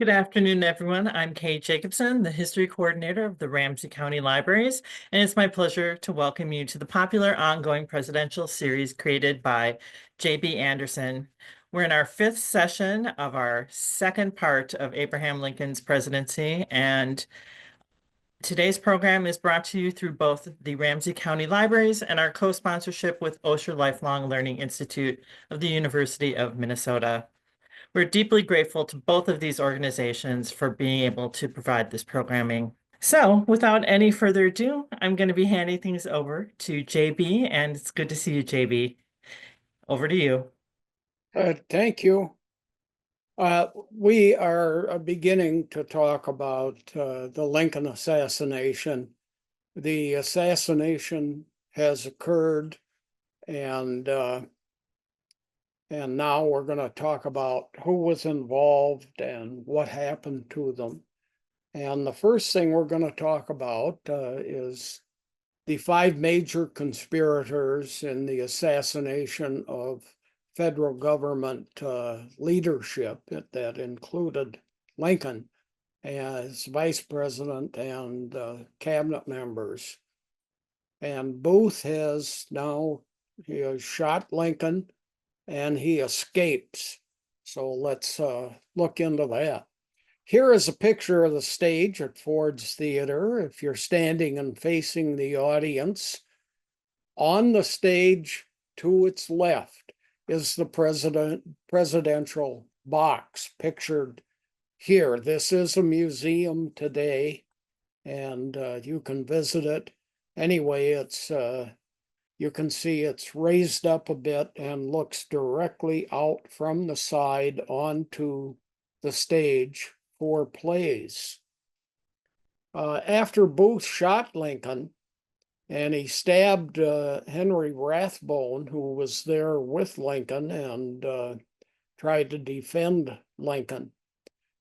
Good afternoon, everyone. I'm Kate Jacobson, the History Coordinator of the Ramsey County Libraries, and it's my pleasure to welcome you to the popular ongoing presidential series created by J.B. Andersen. We're in our fifth session of our second part of Abraham Lincoln's presidency, and today's program is brought to you through both the Ramsey County Libraries and our co-sponsorship with Osher Lifelong Learning Institute of the University of Minnesota. We're deeply grateful to both of these organizations for being able to provide this programming. So without any further ado, I'm going to be handing things over to JB, and it's good to see you, JB. Over to you. Thank you. We are beginning to talk about the Lincoln assassination. The assassination has occurred, and now we're going to talk about who was involved and what happened to them. And the first thing we're going to talk about is the five major conspirators in the assassination of federal government leadership that included Lincoln as vice president and cabinet members. And Booth has shot Lincoln and he escapes. So let's look into that. Here is a picture of the stage at Ford's Theater. If you're standing and facing the audience, on the stage to its left is the presidential box pictured here. This is a museum today, and you can visit it. Anyway, you can see it's raised up a bit and looks directly out from the side onto the stage for plays. After Booth shot Lincoln and he stabbed Henry Rathbone, who was there with Lincoln and tried to defend Lincoln,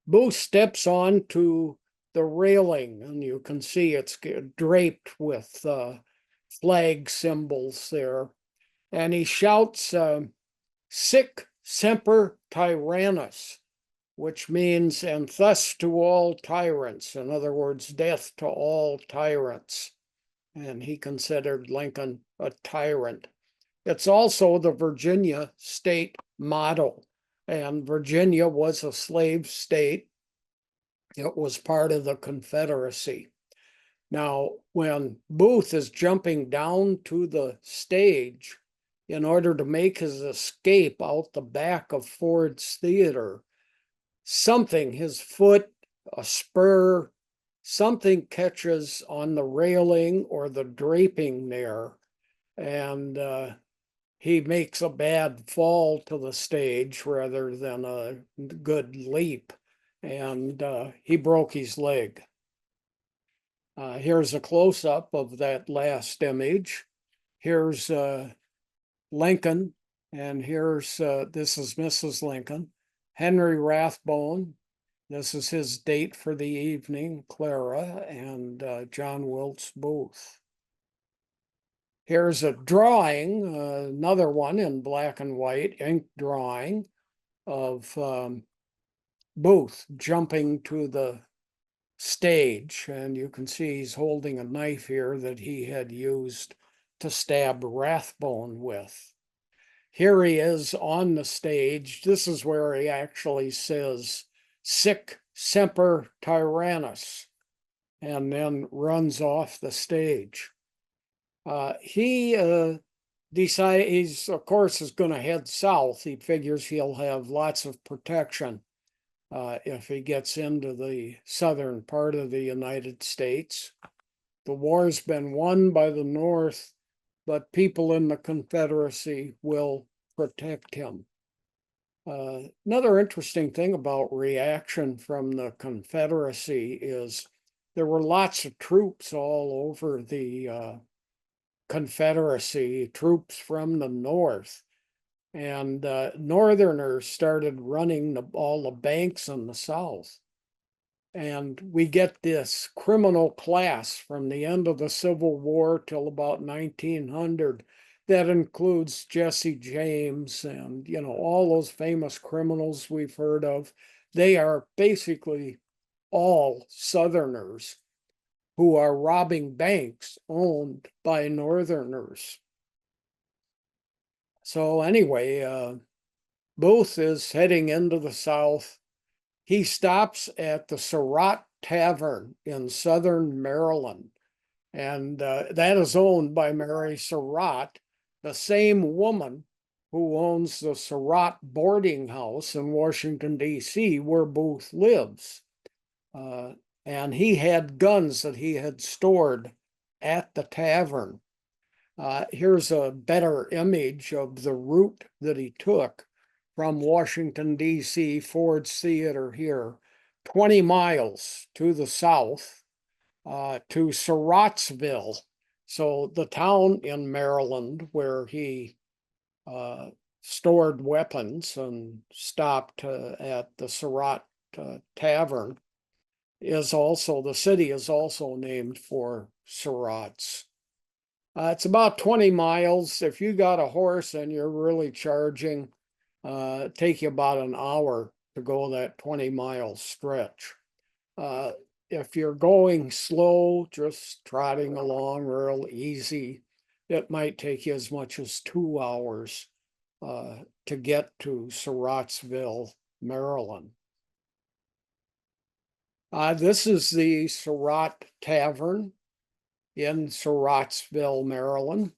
Booth steps onto the railing, and you can see it's draped with flag symbols there, and he shouts, "Sic semper tyrannis," which means, "and thus to all tyrants." In other words, death to all tyrants. And he considered Lincoln a tyrant. It's also the Virginia state motto, and Virginia was a slave state. It was part of the Confederacy. Now, when Booth is jumping down to the stage in order to make his escape out the back of Ford's Theater, his foot, a spur, something catches on the railing or the draping there, and he makes a bad fall to the stage rather than a good leap, and he broke his leg. Here's a close-up of that last image. Here's Lincoln, and this is Mrs. Lincoln. Henry Rathbone, this is his date for the evening, Clara, and John Wilkes Booth. Here's a drawing, another one in black and white, ink drawing of Booth jumping to the stage, and you can see he's holding a knife here that he had used to stab Rathbone with. Here he is on the stage. This is where he actually says, "Sic semper tyrannis," and then runs off the stage. He decides, of course, is going to head south. He figures he'll have lots of protection if he gets into the southern part of the United States. The war's been won by the North, but people in the Confederacy will protect him. Another interesting thing about reaction from the Confederacy is there were lots of troops all over the Confederacy, troops from the North, and Northerners started running all the banks in the South. And we get this criminal class from the end of the Civil War till about 1900 that includes Jesse James and, all those famous criminals we've heard of. They are basically all Southerners who are robbing banks owned by Northerners. So anyway, Booth is heading into the South. He stops at the Surratt Tavern in Southern Maryland, and that is owned by Mary Surratt, the same woman who owns the Surratt boarding house in Washington, D.C., where Booth lives. And he had guns that he had stored at the tavern. Here's a better image of the route that he took from Washington, D.C., Ford's Theater here, 20 miles to the south to Surrattsville. So the town in Maryland where he stored weapons and stopped at the Surratt Tavern is also, the city is also named for Surratt's. It's about 20 miles. If you got a horse and you're really charging, take you about an hour to go that 20-mile stretch. If you're going slow, just trotting along real easy, it might take you as much as 2 hours to get to Surrattsville, Maryland. This is the Surratt Tavern in Surrattsville, Maryland.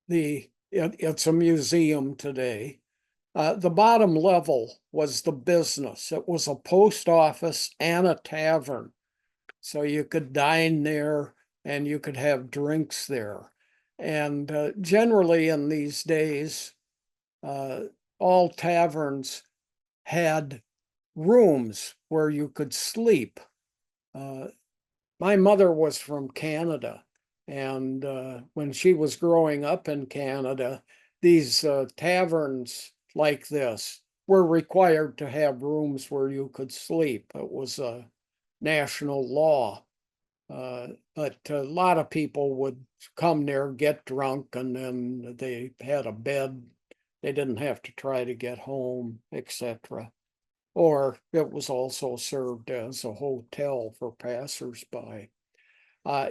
It's a museum today. The bottom level was the business. It was a post office and a tavern. So you could dine there and you could have drinks there. And generally in these days, all taverns had rooms where you could sleep. My mother was from Canada, and when she was growing up in Canada, these taverns like this were required to have rooms where you could sleep. It was a national law. But a lot of people would come there, get drunk, and then they had a bed. They didn't have to try to get home, etc. Or it was also served as a hotel for passersby.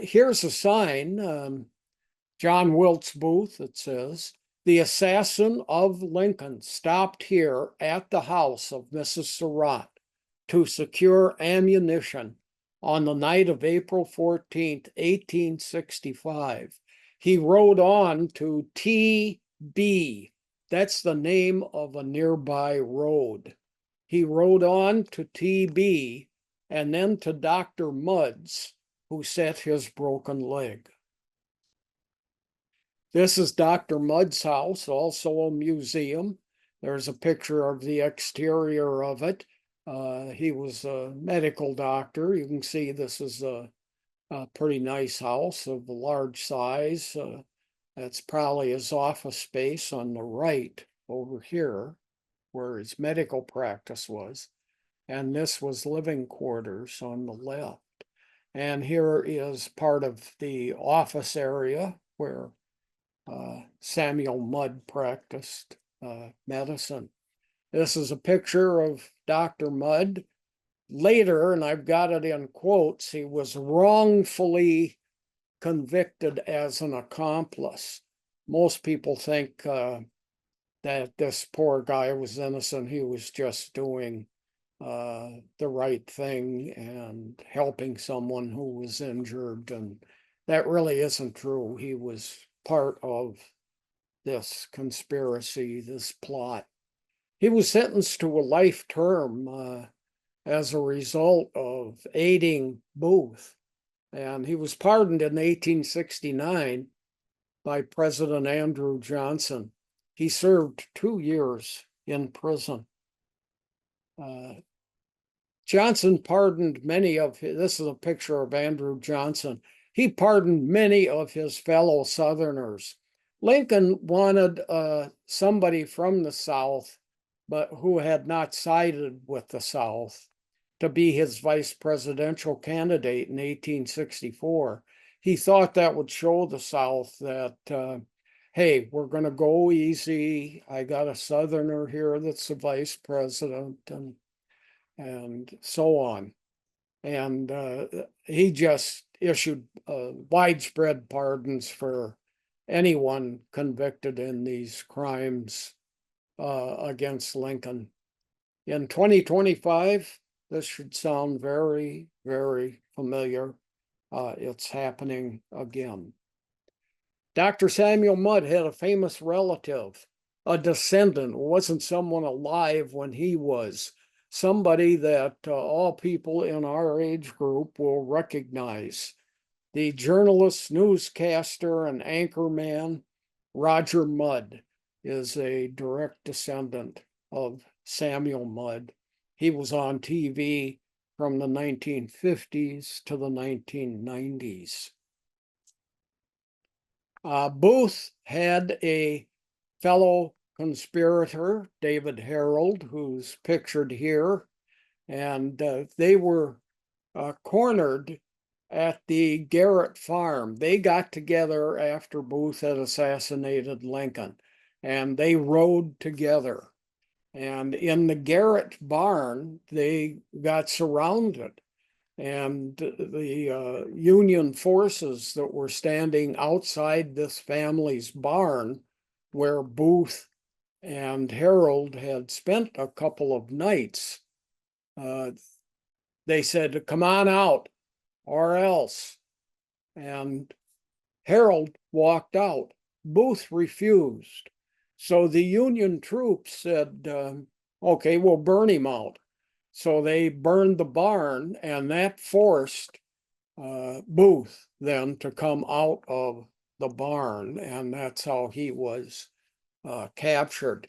Here's a sign, John Wilkes Booth, it says, "The assassin of Lincoln stopped here at the house of Mrs. Surratt to secure ammunition on the night of April 14th, 1865. He rode on to T.B. That's the name of a nearby road. He rode on to T.B. and then to Dr. Mudd's, who set his broken leg." This is Dr. Mudd's house, also a museum. There's a picture of the exterior of it. He was a medical doctor. You can see this is a pretty nice house of a large size. That's probably his office space on the right over here, where his medical practice was. And this was living quarters on the left. And here is part of the office area where Samuel Mudd practiced medicine. This is a picture of Dr. Mudd. Later, and I've got it in quotes, he was wrongfully convicted as an accomplice. Most people think that this poor guy was innocent. He was just doing the right thing and helping someone who was injured. And that really isn't true. He was part of this conspiracy, this plot. He was sentenced to a life term as a result of aiding Booth. And he was pardoned in 1869 by President Andrew Johnson. He served 2 years in prison. Johnson pardoned many of his, this is a picture of Andrew Johnson. He pardoned many of his fellow Southerners. Lincoln wanted somebody from the South, but who had not sided with the South, to be his vice presidential candidate in 1864. He thought that would show the South that, hey, we're going to go easy. I got a Southerner here that's the vice president, and so on. And he just issued widespread pardons for anyone convicted in these crimes against Lincoln. In 2025, this should sound very, very familiar. It's happening again. Dr. Samuel Mudd had a famous relative, a descendant, wasn't someone alive when he was, somebody that all people in our age group will recognize. The journalist, newscaster, and anchorman Roger Mudd is a direct descendant of Samuel Mudd. He was on TV from the 1950s to the 1990s. Booth had a fellow conspirator, David Harold, who's pictured here, and they were cornered at the Garrett farm. They got together after Booth had assassinated Lincoln, and they rode together. And in the Garrett barn, they got surrounded. And the Union forces that were standing outside this family's barn, where Booth and Harold had spent a couple of nights, they said, "Come on out, or else." And Harold walked out. Booth refused. So the Union troops said, okay, we'll burn him out. So they burned the barn, and that forced Booth then to come out of the barn, and that's how he was captured.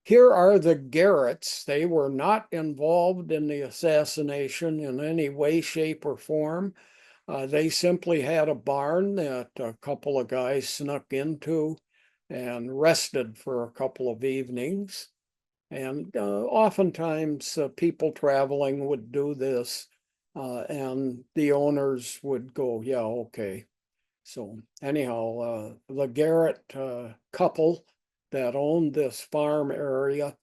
Here are the Garretts. They were not involved in the assassination in any way, shape, or form. They simply had a barn that a couple of guys snuck into and rested for a couple of evenings. And oftentimes people traveling would do this, and the owners would go, yeah, okay. So anyhow, the Garrett couple that owned this farm area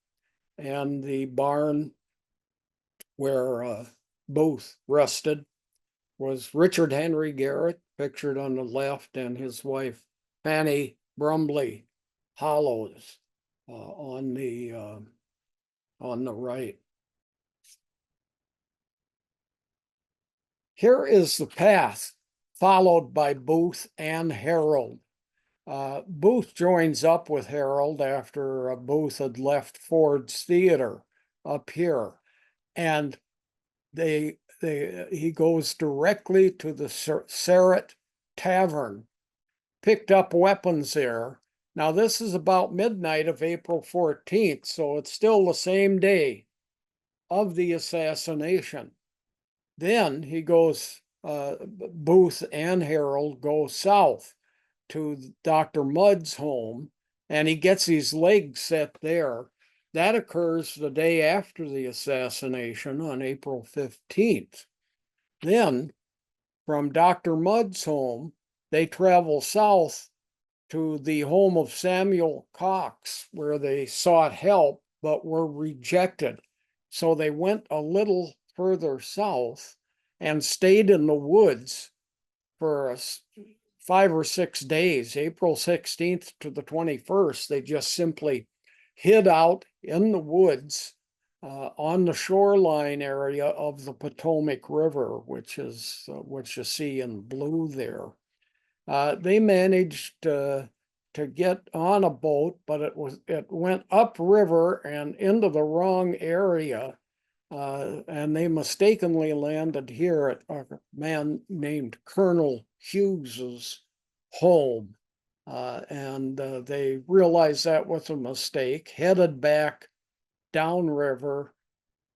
and the barn where Booth rested was Richard Henry Garrett, pictured on the left, and his wife, Fanny Brumley Hollows, on the right. Here is the path followed by Booth and Harold. Booth joins up with Harold after Booth had left Ford's Theater up here, and he goes directly to the Sarrett Tavern, picked up weapons there. Now, this is about midnight of April 14th, so it's still the same day of the assassination. Then he goes, Booth and Harold go south to Dr. Mudd's home, and he gets his legs set there. That occurs the day after the assassination on April 15th. Then, from Dr. Mudd's home, they travel south to the home of Samuel Cox, where they sought help but were rejected. So they went a little further south and stayed in the woods for 5 or 6 days, April 16th to the 21st. They just simply hid out in the woods on the shoreline area of the Potomac River, which is what you see in blue there. They managed to get on a boat, but it went upriver and into the wrong area, and they mistakenly landed here at a man named Colonel Hughes's home. And they realized that was a mistake, headed back downriver,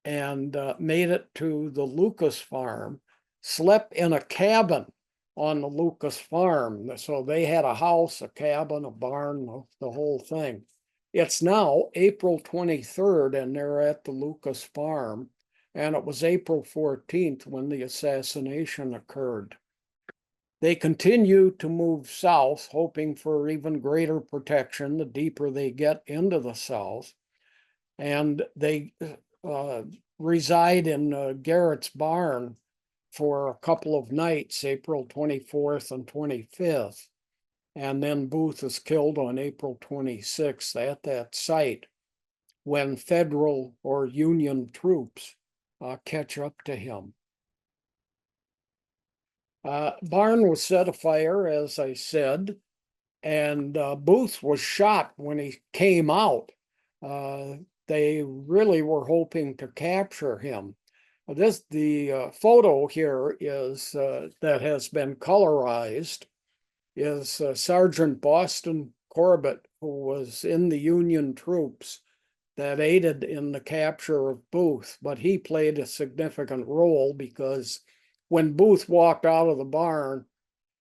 and made it to the Lucas farm, slept in a cabin on the Lucas farm. So they had a house, a cabin, a barn, the whole thing. It's now April 23rd, and they're at the Lucas farm. And it was April 14th when the assassination occurred. They continue to move south, hoping for even greater protection the deeper they get into the south. And they reside in Garrett's barn for a couple of nights, April 24th and 25th. And then Booth is killed on April 26th at that site when federal or Union troops catch up to him. Barn was set afire, as I said, and Booth was shot when he came out. They really were hoping to capture him. The photo here is that has been colorized is Sergeant Boston Corbett, who was in the Union troops that aided in the capture of Booth, but he played a significant role because when Booth walked out of the barn,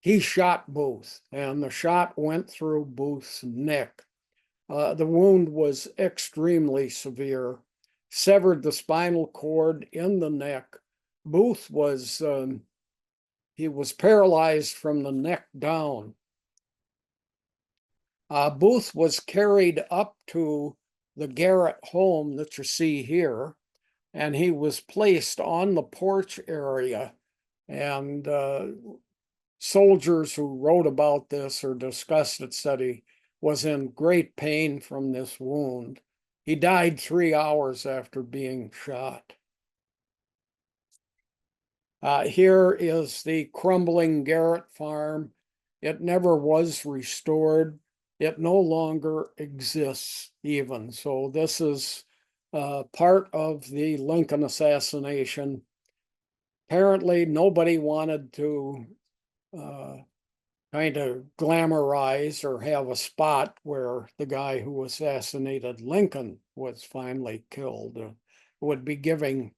he shot Booth, and the shot went through Booth's neck. The wound was extremely severe, severed the spinal cord in the neck. Booth was he was paralyzed from the neck down. Booth was carried up to the Garrett home that you see here, and he was placed on the porch area. And soldiers who wrote about this or discussed it said he was in great pain from this wound. He died 3 hours after being shot. Here is the crumbling Garrett farm. It never was restored. It no longer exists even. So this is part of the Lincoln assassination. Apparently nobody wanted to kind of glamorize or have a spot where the guy who assassinated Lincoln was finally killed. It would be giving,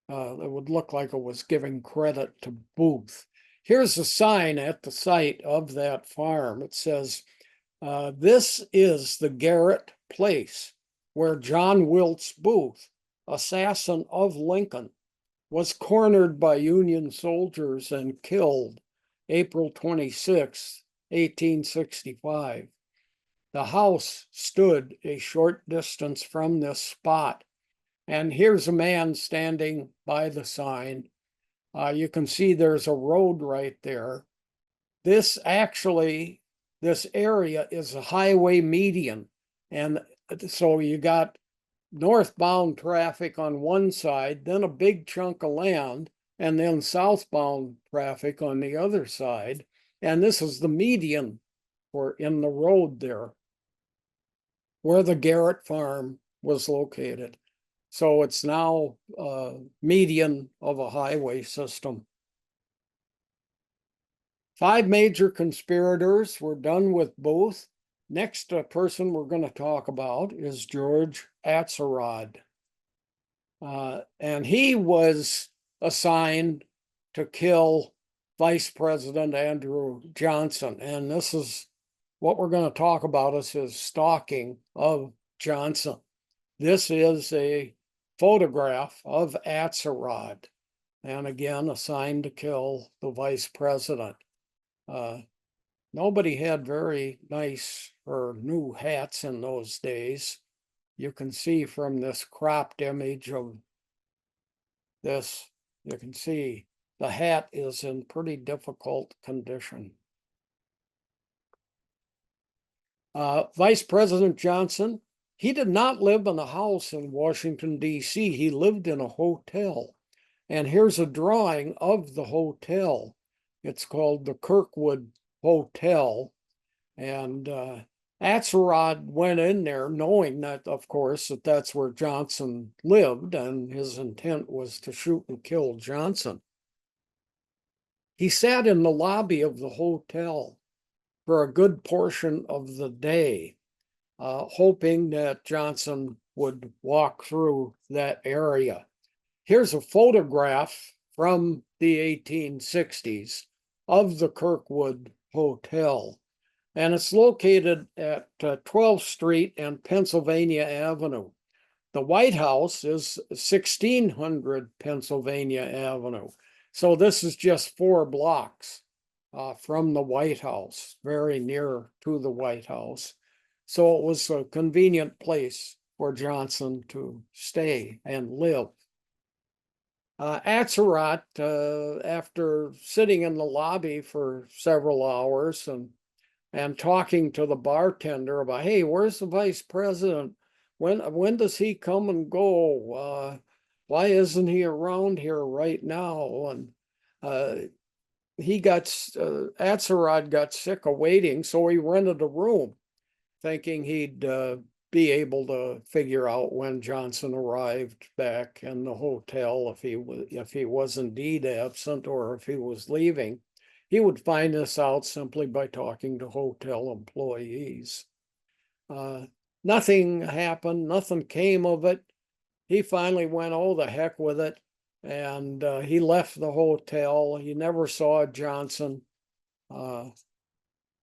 it would look like it was giving credit to Booth. Here's a sign at the site of that farm. It says, this is the Garrett place where John Wilkes Booth, assassin of Lincoln, was cornered by Union soldiers and killed April 26, 1865. The house stood a short distance from this spot. And here's a man standing by the sign. You can see there's a road right there. This area is a highway median. And so you got northbound traffic on one side, then a big chunk of land, and then southbound traffic on the other side. And this is the median for in the road there where the Garrett farm was located. So it's now a median of a highway system. 5 major conspirators were done with Booth. Next person we're going to talk about is George Atzerodt. And he was assigned to kill Vice President Andrew Johnson. And this is what we're going to talk about is his stalking of Johnson. This is a photograph of Atzerodt, and again, assigned to kill the vice president. Nobody had very nice or new hats in those days. You can see from this cropped image of this, you can see the hat is in pretty difficult condition. Vice President Johnson, he did not live in a house in Washington, D.C. He lived in a hotel. And here's a drawing of the hotel. It's called the Kirkwood Hotel. And Atzerodt went in there knowing that, of course, that that's where Johnson lived, and his intent was to shoot and kill Johnson. He sat in the lobby of the hotel for a good portion of the day, hoping that Johnson would walk through that area. Here's a photograph from the 1860s of the Kirkwood Hotel, and it's located at 12th Street and Pennsylvania Avenue. The White House is 1600 Pennsylvania Avenue. So this is just 4 blocks from the White House, very near to the White House. So it was a convenient place for Johnson to stay and live. Atzerodt, after sitting in the lobby for several hours and talking to the bartender about, hey, where's the vice president? When does he come and go? Why isn't he around here right now? And Atzerodt got sick of waiting, so he rented a room, thinking he'd be able to figure out when Johnson arrived back in the hotel, if he was indeed absent or if he was leaving. He would find this out simply by talking to hotel employees. Nothing happened, nothing came of it. He finally went, oh, the heck with it. And he left the hotel. He never saw Johnson.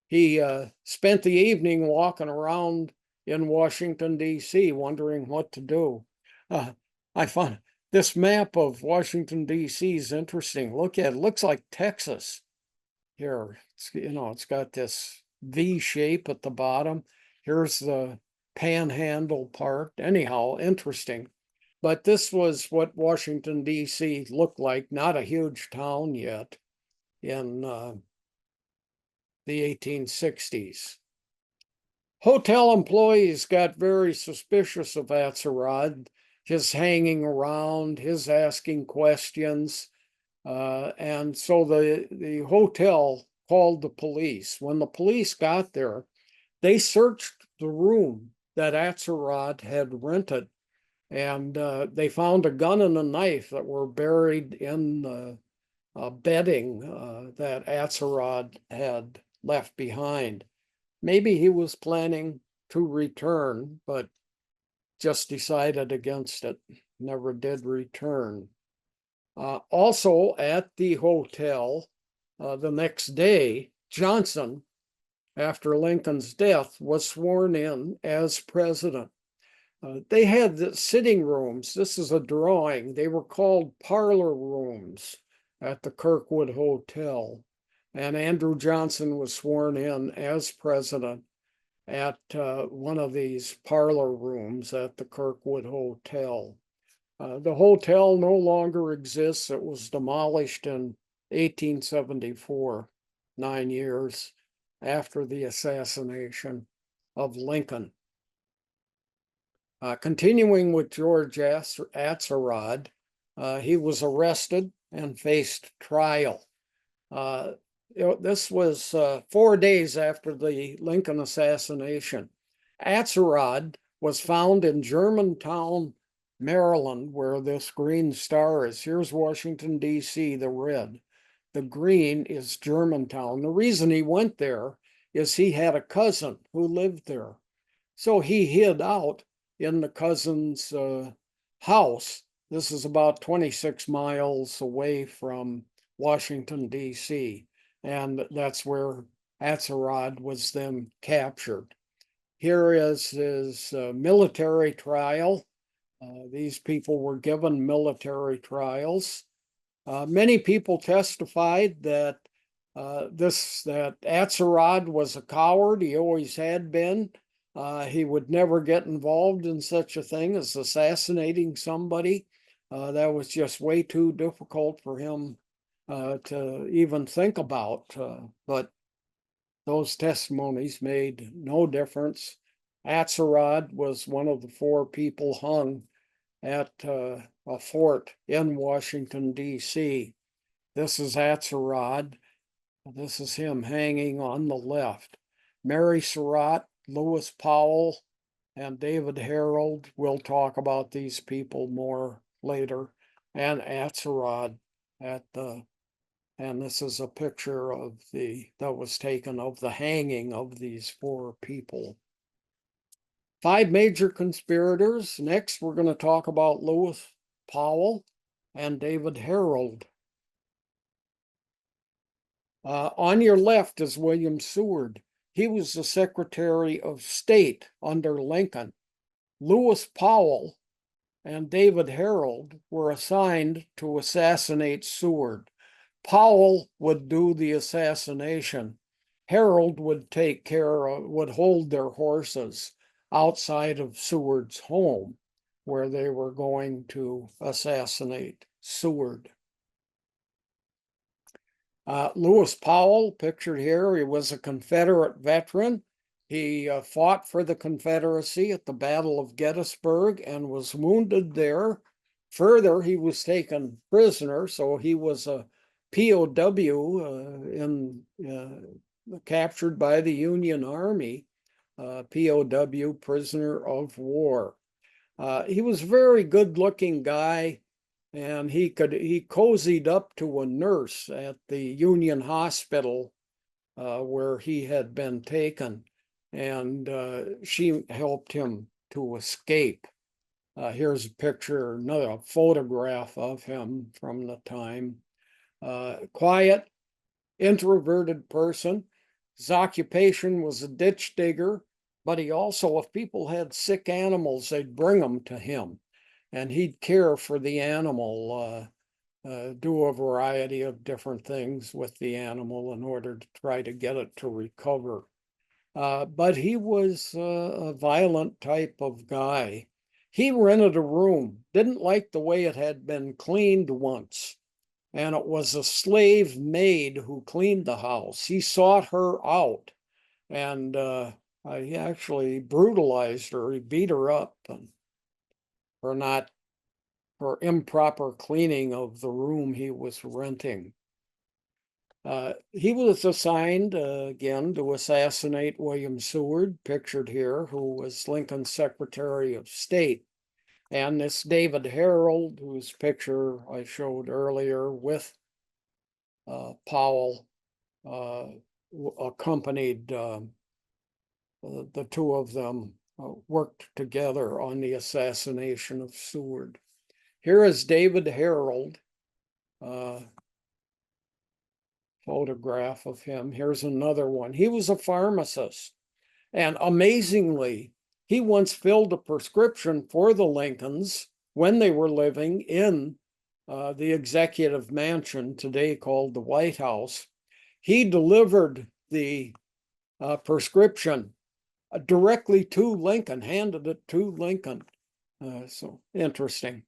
He spent the evening walking around in Washington, D.C., wondering what to do. I found this map of Washington, D.C. is interesting. Look at it. It looks like Texas here. It's got this V shape at the bottom. Here's the Panhandle part. Anyhow, interesting. But this was what Washington, D.C. looked like, not a huge town yet in the 1860s. Hotel employees got very suspicious of Atzerodt, his hanging around, his asking questions. And so the hotel called the police. When the police got there, they searched the room that Atzerodt had rented, and they found a gun and a knife that were buried in the bedding that Atzerodt had left behind. Maybe he was planning to return, but just decided against it, never did return. Also at the hotel the next day, Johnson, after Lincoln's death, was sworn in as president. They had the sitting rooms. This is a drawing. They were called parlor rooms at the Kirkwood Hotel. And Andrew Johnson was sworn in as president at one of these parlor rooms at the Kirkwood Hotel. The hotel no longer exists. It was demolished in 1874, 9 years after the assassination of Lincoln. Continuing with George Atzerodt, he was arrested and faced trial. This was 4 days after the Lincoln assassination. Atzerodt was found in Germantown, Maryland, where this green star is. Here's Washington, D.C., the red. The green is Germantown. The reason he went there is he had a cousin who lived there. So he hid out in the cousin's house. This is about 26 miles away from Washington, D.C., and that's where Atzerodt was then captured. Here is his military trial. These people were given military trials. Many people testified that Atzerodt was a coward. He always had been. He would never get involved in such a thing as assassinating somebody. That was just way too difficult for him to even think about. But those testimonies made no difference. Atzerodt was one of the 4 people hung at a fort in Washington, D.C. This is Atzerodt. This is him hanging on the left. Mary Surratt, Lewis Powell, and David Harold. We'll talk about these people more later. And Atzerodt and this is a picture that was taken of the hanging of these 4 people. 5 major conspirators. Next, we're going to talk about Lewis Powell and David Harold. On your left is William Seward. He was the Secretary of State under Lincoln. Lewis Powell and David Harold were assigned to assassinate Seward. Powell would do the assassination. Harold would would hold their horses outside of Seward's home, where they were going to assassinate Seward. Lewis Powell, pictured here, he was a Confederate veteran. He fought for the Confederacy at the Battle of Gettysburg and was wounded there. Further, he was taken prisoner, so he was a POW captured by the Union Army, POW, prisoner of war. He was a very good-looking guy, and he cozied up to a nurse at the Union Hospital where he had been taken, and she helped him to escape. Here's a picture, another photograph of him from the time. Quiet, introverted person. His occupation was a ditch digger, but he also, if people had sick animals, they'd bring them to him, and he'd care for the animal, do a variety of different things with the animal in order to try to get it to recover. But he was a violent type of guy. He rented a room, didn't like the way it had been cleaned once, and it was a slave maid who cleaned the house. He sought her out, and he actually brutalized her. He beat her up for improper cleaning of the room he was renting. He was assigned again to assassinate William Seward, pictured here, who was Lincoln's Secretary of State. And this David Harold, whose picture I showed earlier with Powell, accompanied the two of them, worked together on the assassination of Seward. Here is David Harold, photograph of him. Here's another one. He was a pharmacist, and amazingly, he once filled a prescription for the Lincolns when they were living in the executive mansion, today called the White House. He delivered the prescription directly to Lincoln, handed it to Lincoln. So interesting.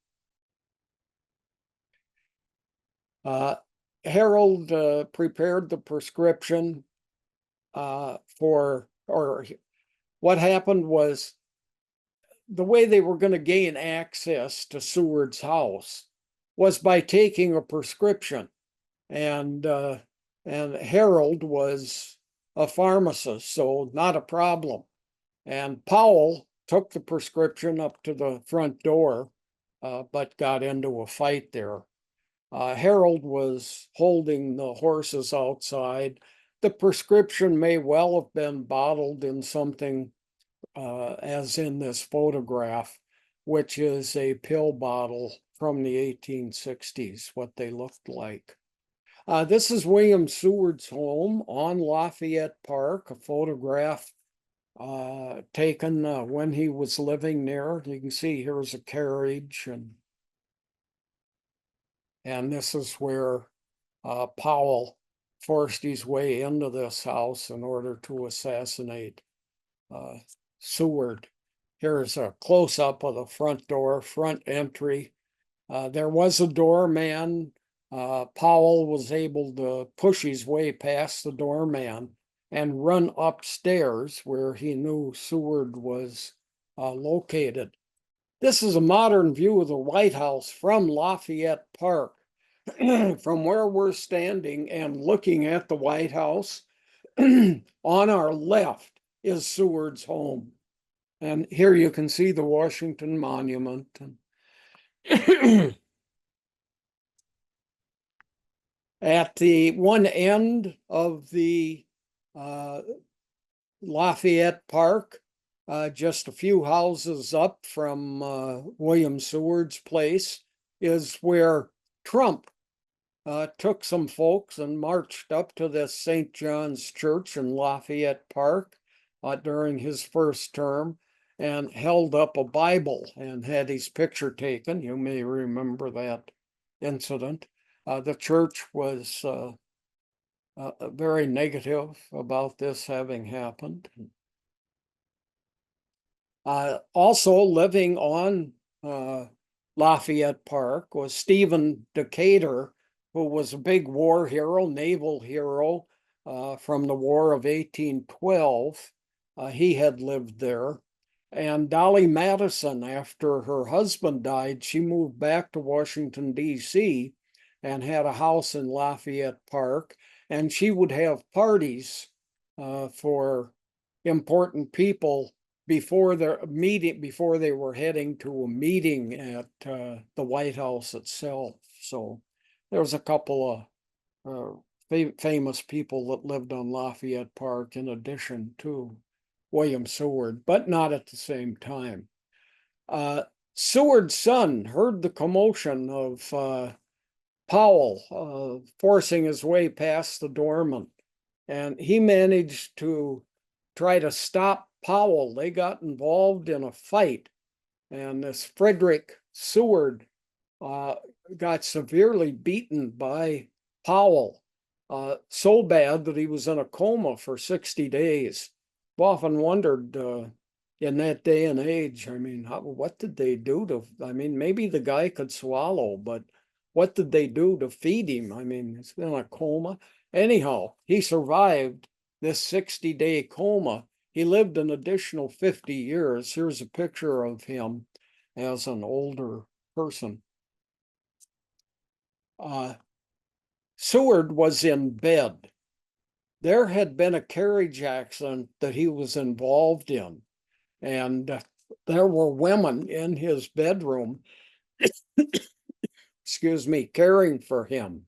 Harold prepared the prescription what happened was the way they were going to gain access to Seward's house was by taking a prescription. And Harold was a pharmacist, so not a problem. And Powell took the prescription up to the front door, but got into a fight there. Harold was holding the horses outside. The prescription may well have been bottled in something as in this photograph, which is a pill bottle from the 1860s, what they looked like. This is William Seward's home on Lafayette Park, a photograph taken when he was living there. You can see here's a carriage, and this is where Powell forced his way into this house in order to assassinate Seward. Here's a close-up of the front door, front entry. There was a doorman. Powell was able to push his way past the doorman and run upstairs where he knew Seward was located. This is a modern view of the White House from Lafayette Park. From where we're standing and looking at the White House, on our left is Seward's home. And here you can see the Washington Monument. At the one end of the Lafayette Park, just a few houses up from William Seward's place, is where Trump took some folks and marched up to this St. John's Church in Lafayette Park during his first term and held up a Bible and had his picture taken. You may remember that incident. The church was very negative about this having happened. Also living on Lafayette Park was Stephen Decatur, who was a big war hero, naval hero from the War of 1812. He had lived there. And Dolly Madison, after her husband died, she moved back to Washington, D.C. and had a house in Lafayette Park. And she would have parties for important people before their meeting, before they were heading to a meeting at the White House itself. So there was a couple of famous people that lived on Lafayette Park in addition to William Seward, but not at the same time. Seward's son heard the commotion of Powell forcing his way past the doorman, and he managed to try to stop Powell. They got involved in a fight, and this Frederick Seward got severely beaten by Powell, so bad that he was in a coma for 60 days. I've often wondered in that day and age, I mean, what did they do to, I mean, maybe the guy could swallow, but what did they do to feed him? I mean, it's been a coma. Anyhow, he survived this 60-day coma. He lived an additional 50 years. Here's a picture of him as an older person. Seward was in bed. There had been a carriage accident that he was involved in, and there were women in his bedroom, excuse me, caring for him.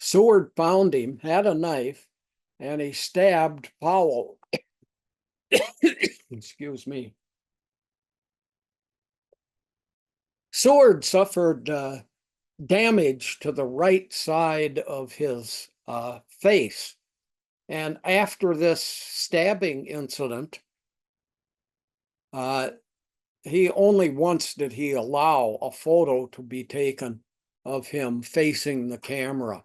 Seward found him, had a knife, and he stabbed Powell. Excuse me. Seward suffered damage to the right side of his face. And after this stabbing incident, he only once did he allow a photo to be taken of him facing the camera.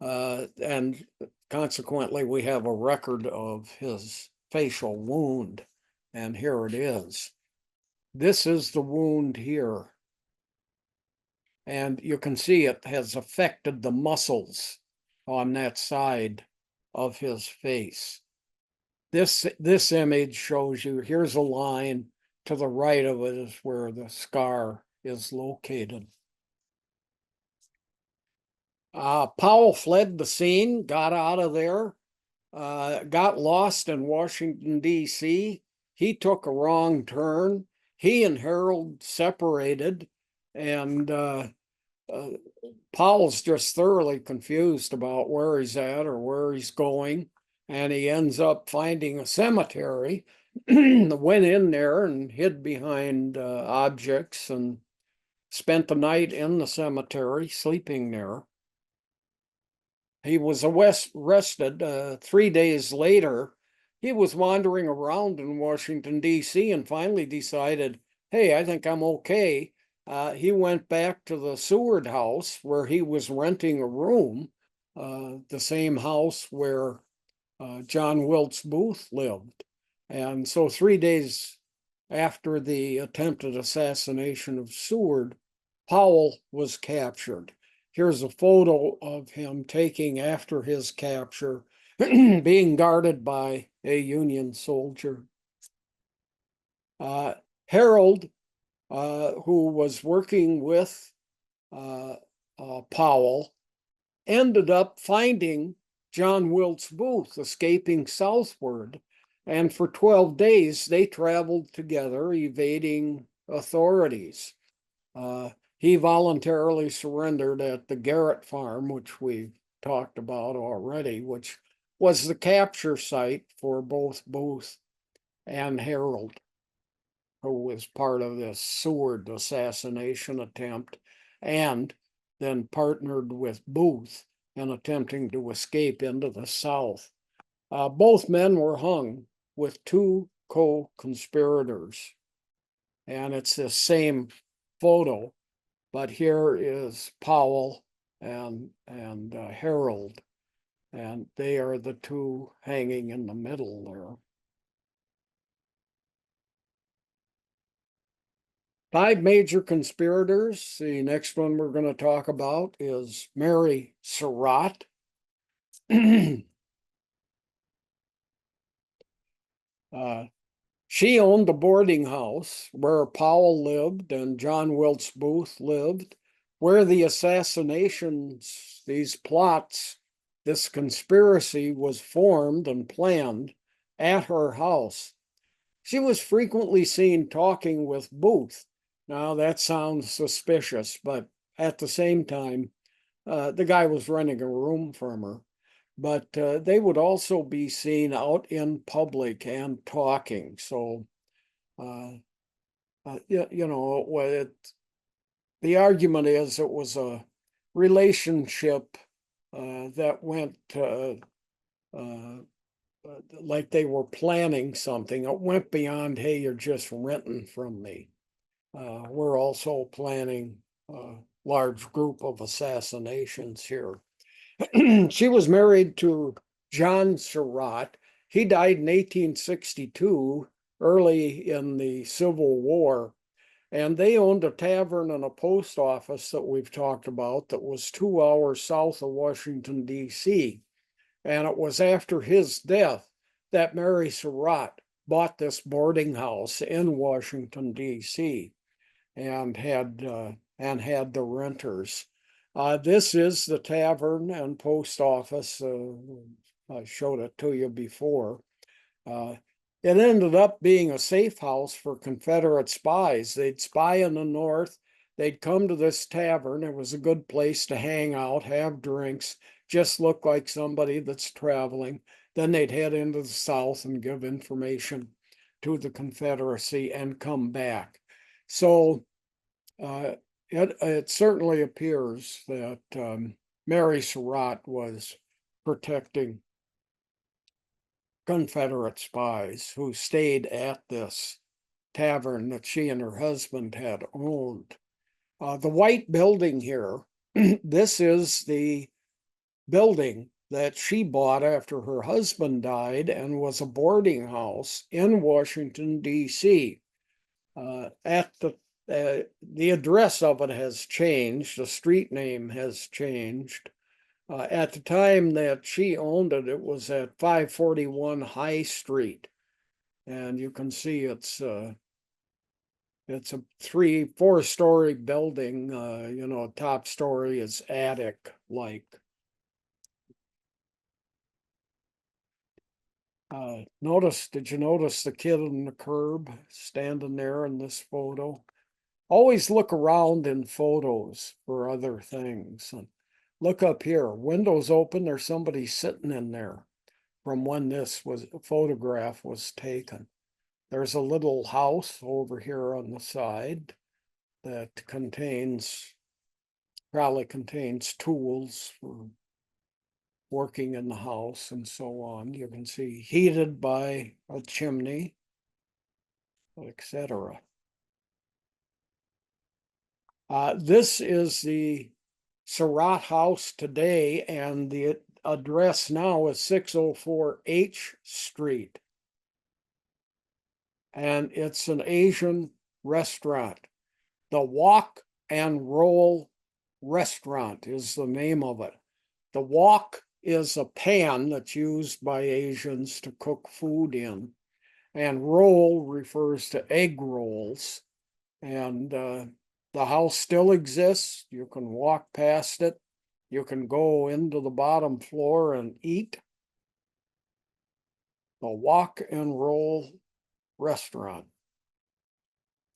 And consequently, we have a record of his facial wound. And here it is. This is the wound here. And you can see it has affected the muscles on that side of his face. This image shows you, here's a line, to the right of it is where the scar is located. Powell fled the scene, got out of there, got lost in Washington, D.C. He took a wrong turn. He and Harold separated, and Powell's just thoroughly confused about where he's at or where he's going, and he ends up finding a cemetery. Went in there and hid behind objects and spent the night in the cemetery, sleeping there. He was arrested 3 days later. He was wandering around in Washington, D.C. and finally decided, hey, I think I'm okay. He went back to the Seward house where he was renting a room, the same house where John Wilkes Booth lived. And so 3 days after the attempted assassination of Seward, Powell was captured. Here's a photo of him taking after his capture, being guarded by a Union soldier. Harold, who was working with Powell, ended up finding John Wilkes Booth escaping southward. And for 12 days, they traveled together, evading authorities. He voluntarily surrendered at the Garrett farm, which we've talked about already, which was the capture site for both Booth and Harold, who was part of this Seward assassination attempt, and then partnered with Booth in attempting to escape into the South. Both men were hung with 2 co-conspirators. And it's the same photo but here is Powell and Harold, and they are the two hanging in the middle there. 5 major conspirators. The next one we're going to talk about is Mary Surratt. She owned the boarding house where Powell lived and John Wilkes Booth lived, where the assassinations, these plots, this conspiracy was formed and planned at her house. She was frequently seen talking with Booth. Now, that sounds suspicious, but at the same time, the guy was renting a room from her. But they would also be seen out in public and talking. So, the argument is it was a relationship that went like they were planning something. It went beyond, hey, you're just renting from me. We're also planning a large group of assassinations here. She was married to John Surratt. He died in 1862, early in the Civil War. And they owned a tavern and a post office that we've talked about that was 2 hours south of Washington, D.C. And it was after his death that Mary Surratt bought this boarding house in Washington, D.C. and had the renters. This is the tavern and post office. I showed it to you before. It ended up being a safe house for Confederate spies. They'd spy in the North. They'd come to this tavern. It was a good place to hang out, have drinks, just look like somebody that's traveling. Then they'd head into the South and give information to the Confederacy and come back. So it certainly appears that Mary Surratt was protecting Confederate spies who stayed at this tavern that she and her husband had owned. The white building here, this is the building that she bought after her husband died and was a boarding house in Washington, D.C. The address of it has changed, the street name has changed. At the time that she owned it, it was at 541 High Street. And you can see it's a 4-story building. Top story is attic-like. Did you notice the kid on the curb standing there in this photo? Always look around in photos for other things. And look up here, windows open, there's somebody sitting in there from when this photograph was taken. There's a little house over here on the side that probably contains tools for working in the house and so on. You can see heated by a chimney, etc. This is the Surratt House today, and the address now is 604 H Street. And it's an Asian restaurant. The Wok and Roll Restaurant is the name of it. The wok is a pan that's used by Asians to cook food in, and roll refers to egg rolls. And the house still exists. You can walk past it. You can go into the bottom floor and eat. The Wok and Roll Restaurant.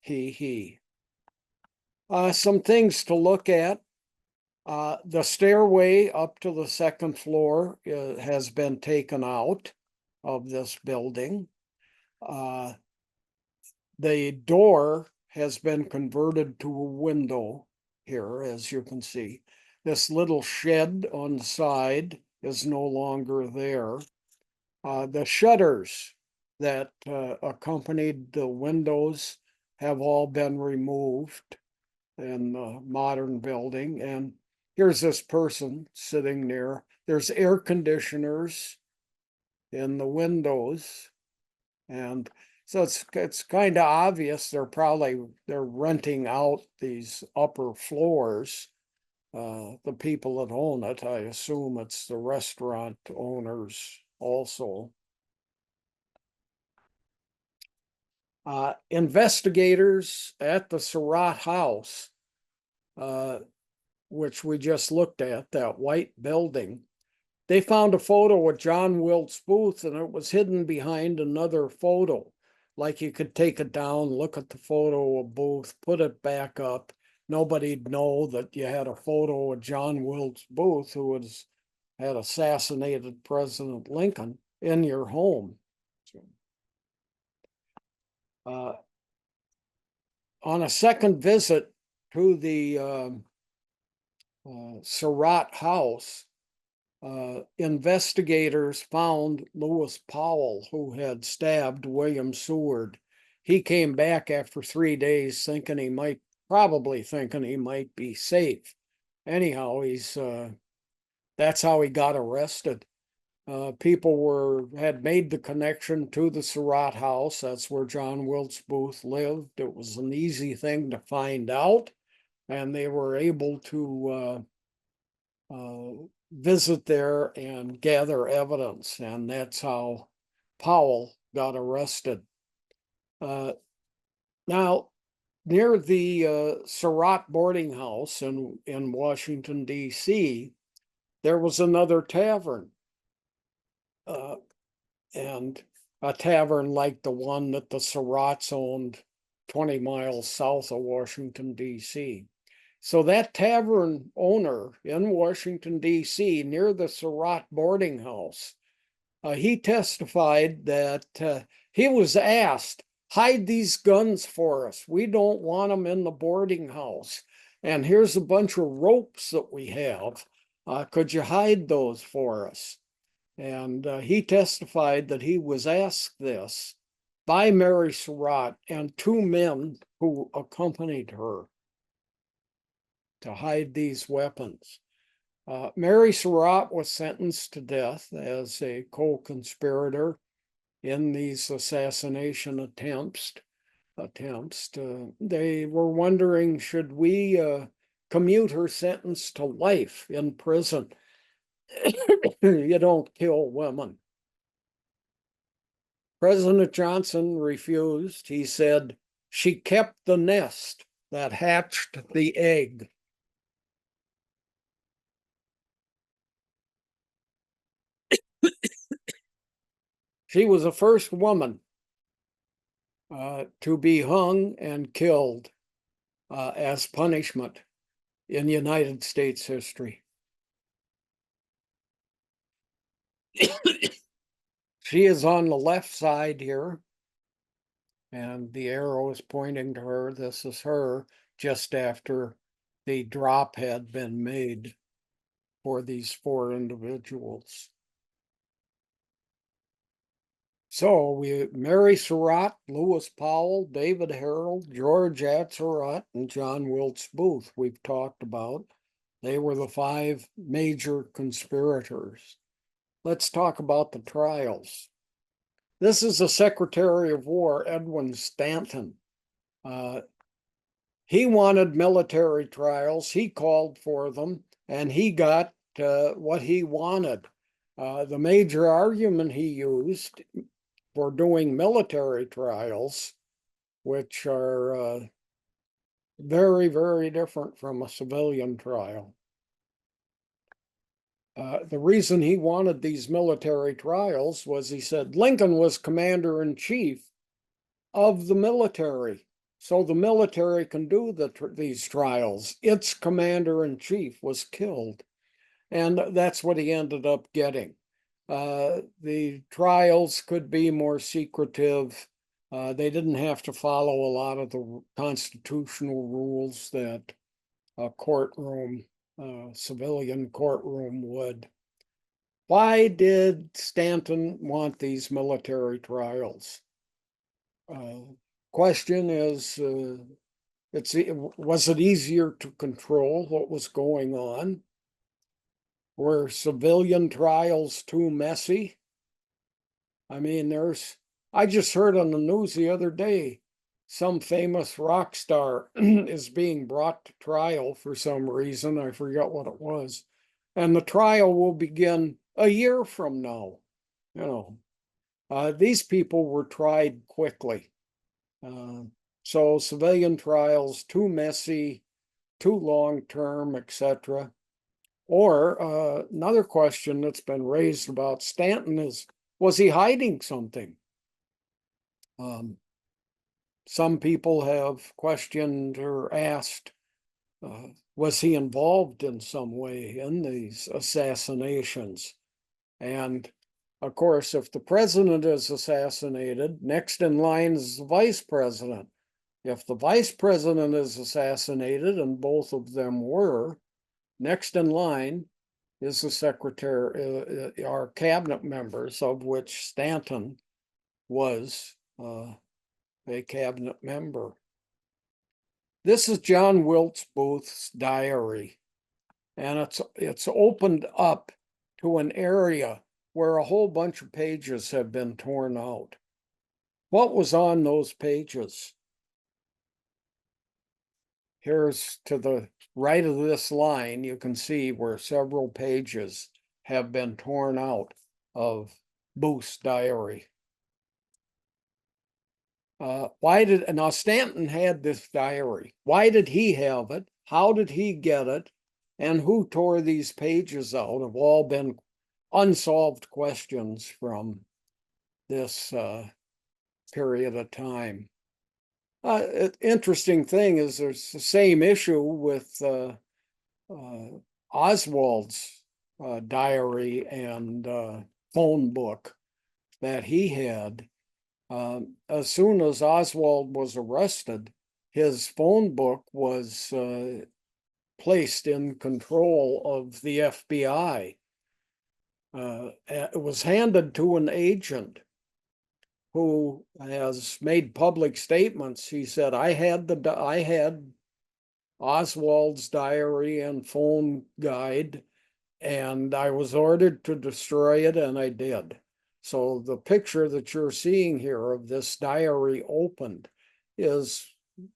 He. Some things to look at. The stairway up to the second floor has been taken out of this building. The door has been converted to a window here, as you can see. This little shed on the side is no longer there. The shutters that accompanied the windows have all been removed. in the modern building. And here's this person sitting there. There's air conditioners in the windows. And so it's kind of obvious they're renting out these upper floors. The people that own it, I assume it's the restaurant owners also. Investigators at the Surratt house, which we just looked at, that white building, they found a photo of John Wilkes Booth and it was hidden behind another photo. Like you could take it down, look at the photo of Booth, put it back up. Nobody'd know that you had a photo of John Wilkes Booth, who had assassinated President Lincoln, in your home. On a second visit to the Surratt house, investigators found Lewis Powell, who had stabbed William Seward. He came back after 3 days probably thinking he might be safe. Anyhow, that's how he got arrested. People had made the connection to the Surratt house. That's where John Wilkes Booth lived. It was an easy thing to find out, and they were able to visit there and gather evidence, and that's how Powell got arrested. Now, near the Surratt boarding house in Washington, D.C., there was another tavern, and a tavern like the one that the Surratts owned 20 miles south of Washington, D.C. So that tavern owner in Washington, D.C., near the Surratt boarding house, he testified that he was asked, hide these guns for us. We don't want them in the boarding house. And here's a bunch of ropes that we have. Could you hide those for us? And he testified that he was asked this by Mary Surratt and 2 men who accompanied her to hide these weapons. Mary Surratt was sentenced to death as a co-conspirator in these assassination attempts. They were wondering, should we commute her sentence to life in prison? You don't kill women. President Johnson refused. He said, she kept the nest that hatched the egg. She was the first woman to be hung and killed as punishment in United States history. She is on the left side here, and the arrow is pointing to her. This is her just after the drop had been made for these 4 individuals. So Mary Surratt, Lewis Powell, David Harold, George Atzerodt, and John Wilkes Booth we've talked about. They were the 5 major conspirators. Let's talk about the trials. This is the Secretary of War, Edwin Stanton. He wanted military trials. He called for them, and he got what he wanted. The major argument he used for doing military trials, which are very, very different from a civilian trial. The reason he wanted these military trials was, he said, Lincoln was commander-in-chief of the military, so the military can do these trials. Its commander-in-chief was killed, and that's what he ended up getting. The trials could be more secretive. They didn't have to follow a lot of the constitutional rules that a courtroom, civilian courtroom would. Why did Stanton want these military trials? Question is Was it easier to control what was going on? Were civilian trials too messy? I mean, I just heard on the news the other day, some famous rock star is being brought to trial for some reason. I forget what it was. And the trial will begin a year from now. You know, these people were tried quickly. So civilian trials, too messy, too long term, etc. Or another question that's been raised about Stanton is, was he hiding something? Um, some people have questioned or asked, was he involved in some way in these assassinations? And of course, if the president is assassinated, next in line is the vice president. If the vice president is assassinated, and both of them were, next in line is the secretary, our cabinet members, of which Stanton was a cabinet member. This is John Wilkes Booth's diary, and it's opened up to an area where a whole bunch of pages have been torn out. What was on those pages? Here's to the right of this line, you can see where several pages have been torn out of Booth's diary. Now Stanton had this diary. Why did he have it? How did he get it? And who tore these pages out have all been unsolved questions from this period of time. Interesting thing is there's the same issue with Oswald's diary and phone book that he had. As soon as Oswald was arrested, his phone book was placed in control of the FBI. It was handed to an agent who has made public statements. He said, I had Oswald's diary and phone guide, and I was ordered to destroy it, and I did. So the picture that you're seeing here of this diary opened is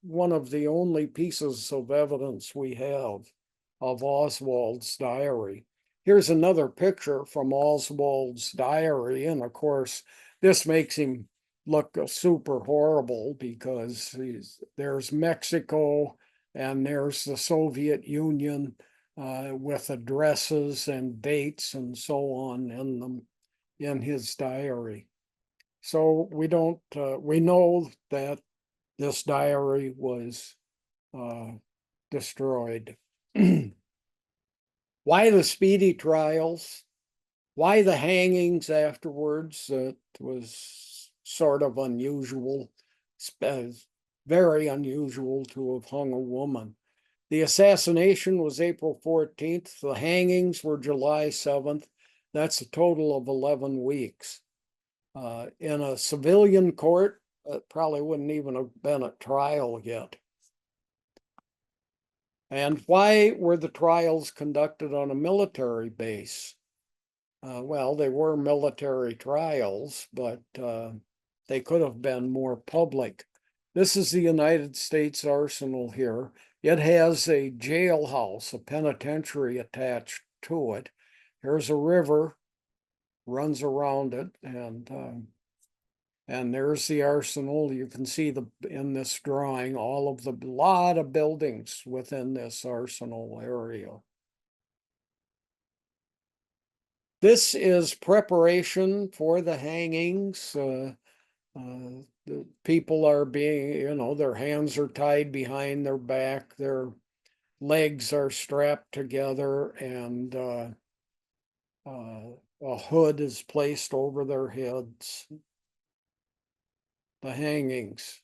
one of the only pieces of evidence we have of Oswald's diary. Here's another picture from Oswald's diary, and of course, this makes him look super horrible because there's Mexico and there's the Soviet Union with addresses and dates and so on in them in his diary. So we know that this diary was destroyed. Why the speedy trials? Why the hangings afterwards? It was sort of unusual, very unusual to have hung a woman. The assassination was April 14th. The hangings were July 7th. That's a total of 11 weeks. In a civilian court, it probably wouldn't even have been a trial yet. And why were the trials conducted on a military base? Well, they were military trials, but they could have been more public. This is the United States Arsenal here. It has a jailhouse, a penitentiary attached to it. Here's a river, runs around it, and there's the arsenal. You can see in this drawing lot of buildings within this arsenal area. This is preparation for the hangings. The people are being, their hands are tied behind their back, their legs are strapped together, and a hood is placed over their heads. The hangings.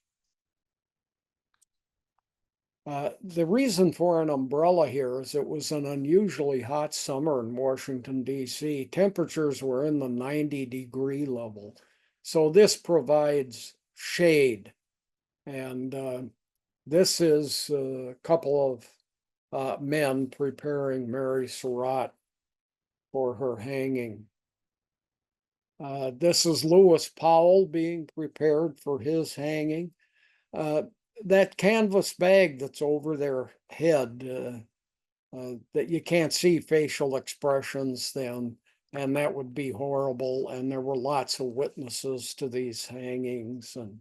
The reason for an umbrella here is it was an unusually hot summer in Washington, D.C. Temperatures were in the 90-degree level. So this provides shade. And This is a couple of men preparing Mary Surratt for her hanging. This is Lewis Powell being prepared for his hanging. That canvas bag that's over their head, that you can't see facial expressions then, and that would be horrible. And there were lots of witnesses to these hangings. And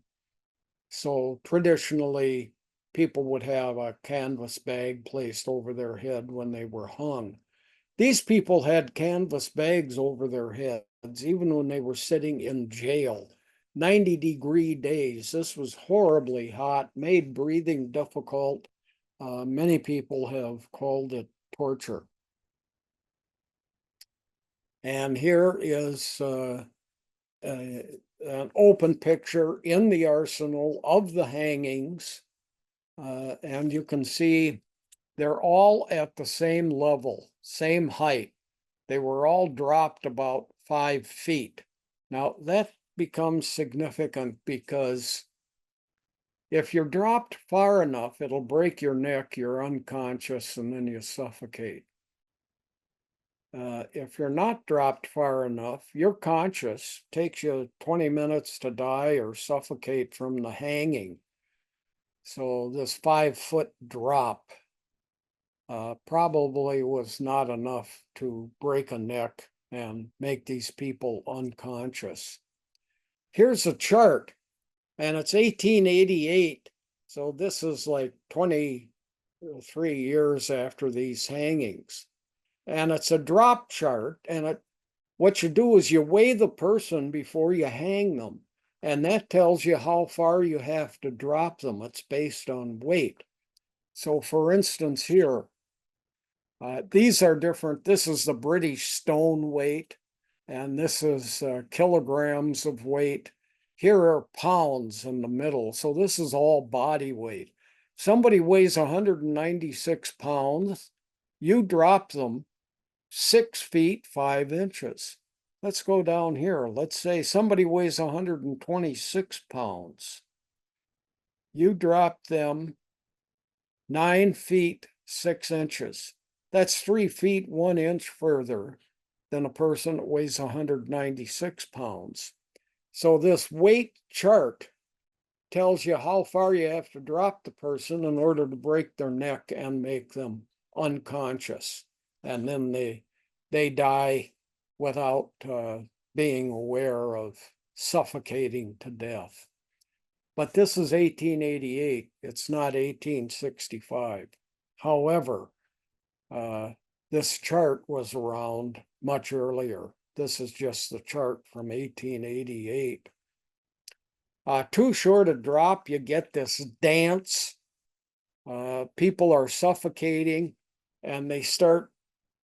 so traditionally, people would have a canvas bag placed over their head when they were hung. These people had canvas bags over their heads, even when they were sitting in jail. 90-degree days. This was horribly hot, made breathing difficult. Many people have called it torture. And here is an open picture in the arsenal of the hangings. And you can see they're all at the same level, same height. They were all dropped about 5 feet. Now that becomes significant because if you're dropped far enough, it'll break your neck, you're unconscious, and then you suffocate. If you're not dropped far enough, you're conscious, takes you 20 minutes to die or suffocate from the hanging. So this 5-foot drop probably was not enough to break a neck and make these people unconscious. Here's a chart, and it's 1888. So this is like 23 years after these hangings. And it's a drop chart. And what you do is you weigh the person before you hang them. And that tells you how far you have to drop them. It's based on weight. So for instance, here, these are different. This is the British stone weight, and this is kilograms of weight. Here are pounds in the middle. So this is all body weight. Somebody weighs 196 pounds. You drop them 6 feet 5 inches. Let's go down here. Let's say somebody weighs 126 pounds. You drop them 9 feet 6 inches. That's 3 feet 1 inch further than a person that weighs 196 pounds. So this weight chart tells you how far you have to drop the person in order to break their neck and make them unconscious. And then they die without being aware of suffocating to death. But this is 1888. It's not 1865. However, this chart was around much earlier. This is just the chart from 1888. Too short a drop, you get this dance. People are suffocating and they start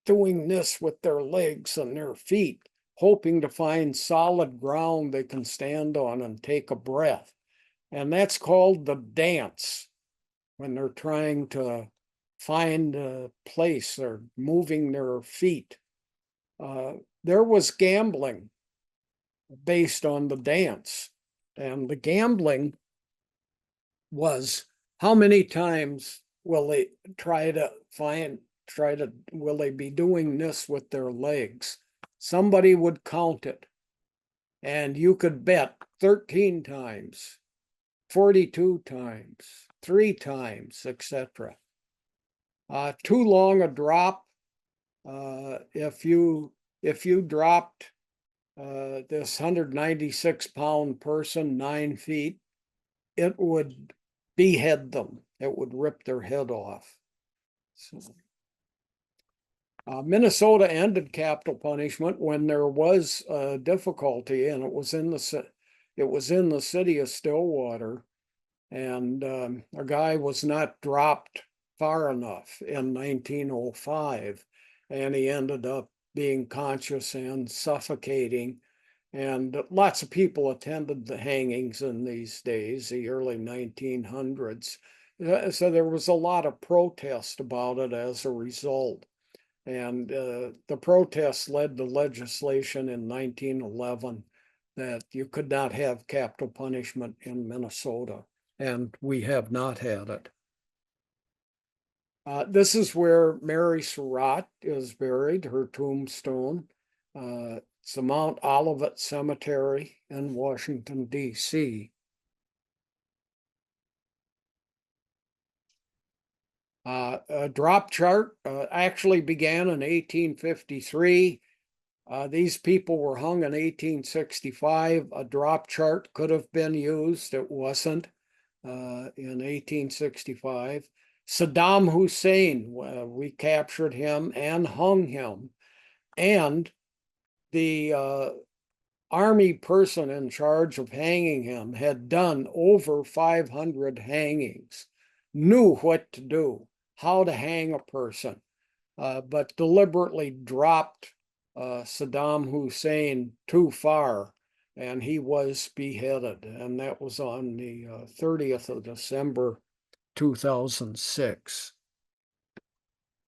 doing this with their legs and their feet, hoping to find solid ground they can stand on and take a breath. And that's called the dance. When they're trying to find a place, they're moving their feet. There was gambling based on the dance. And the gambling was how many times will they will they be doing this with their legs? Somebody would count it, and you could bet 13 times, 42 times, 3 times, etc. Too long a drop. If you dropped this 196-pound person 9 feet, it would behead them. It would rip their head off. So, Minnesota ended capital punishment when there was difficulty, and it was in the city of Stillwater, and a guy was not dropped far enough in 1905, and he ended up being conscious and suffocating. And lots of people attended the hangings in these days, the early 1900s. So there was a lot of protest about it as a result. And the protests led to legislation in 1911 that you could not have capital punishment in Minnesota. and we have not had it. This is where Mary Surratt is buried, her tombstone. It's the Mount Olivet Cemetery in Washington, D.C. A drop chart actually began in 1853. These people were hung in 1865. A drop chart could have been used. It wasn't in 1865. Saddam Hussein, we captured him and hung him. And the army person in charge of hanging him had done over 500 hangings, knew what to do, how to hang a person, but deliberately dropped Saddam Hussein too far, and he was beheaded. And that was on the 30th of December, 2006.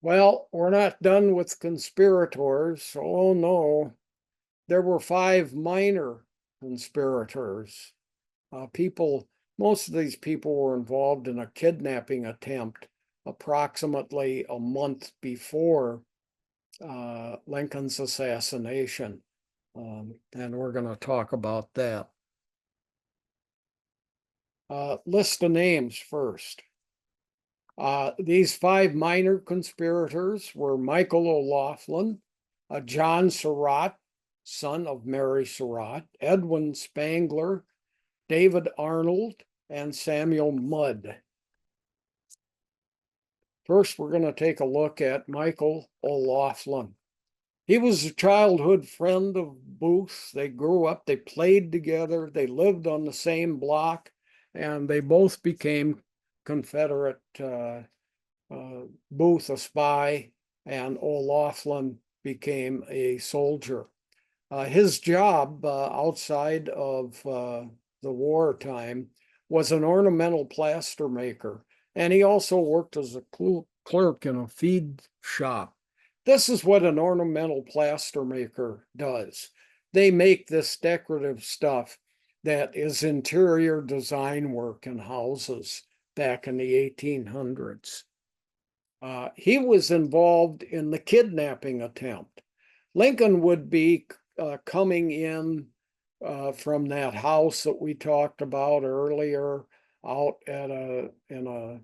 Well, we're not done with conspirators. Oh no, there were 5 minor conspirators. Most of these people were involved in a kidnapping attempt approximately a month before Lincoln's assassination. And we're going to talk about that. List of names first. These 5 minor conspirators were Michael O'Laughlin, John Surratt, son of Mary Surratt, Edwin Spangler, David Arnold, and Samuel Mudd. First, we're going to take a look at Michael O'Laughlin. He was a childhood friend of Booth. They grew up, they played together, they lived on the same block, and they both became Confederate. Booth a spy, and O'Laughlin became a soldier. His job outside of the wartime was an ornamental plaster maker, and he also worked as a clerk in a feed shop. This is what an ornamental plaster maker does. They make this decorative stuff that is interior design work in houses back in the 1800s. He was involved in the kidnapping attempt. Lincoln would be coming in from that house that we talked about earlier, out in a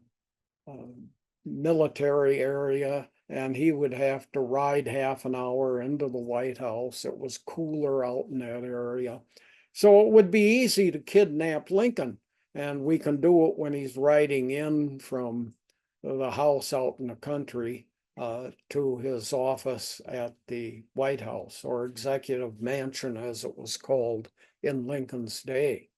military area, and he would have to ride half an hour into the White House. It was cooler out in that area. So it would be easy to kidnap Lincoln, and we can do it when he's riding in from the house out in the country to his office at the White House, or Executive Mansion as it was called in Lincoln's day.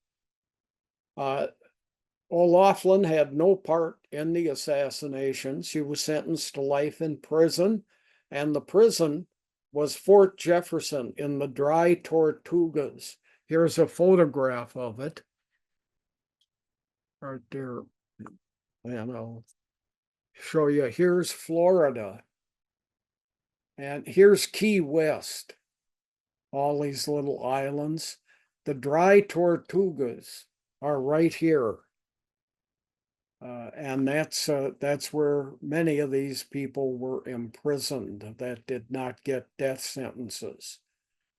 O'Laughlin had no part in the assassinations. He was sentenced to life in prison, and the prison was Fort Jefferson in the Dry Tortugas. Here's a photograph of it. Right there, and I'll show you. Here's Florida, and here's Key West, all these little islands. The Dry Tortugas are right here. And that's where many of these people were imprisoned that did not get death sentences.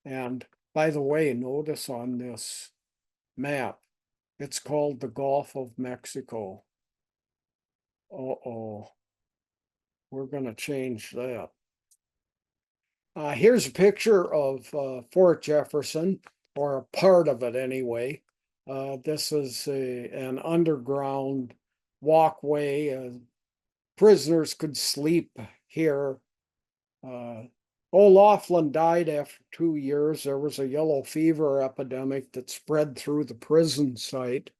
And by the way, notice on this map, it's called the Gulf of Mexico. Uh-oh, we're going to change that. Here's a picture of Fort Jefferson, or a part of it anyway. This is an underground walkway. Prisoners could sleep here. O'Laughlin died after 2 years. There was a yellow fever epidemic that spread through the prison site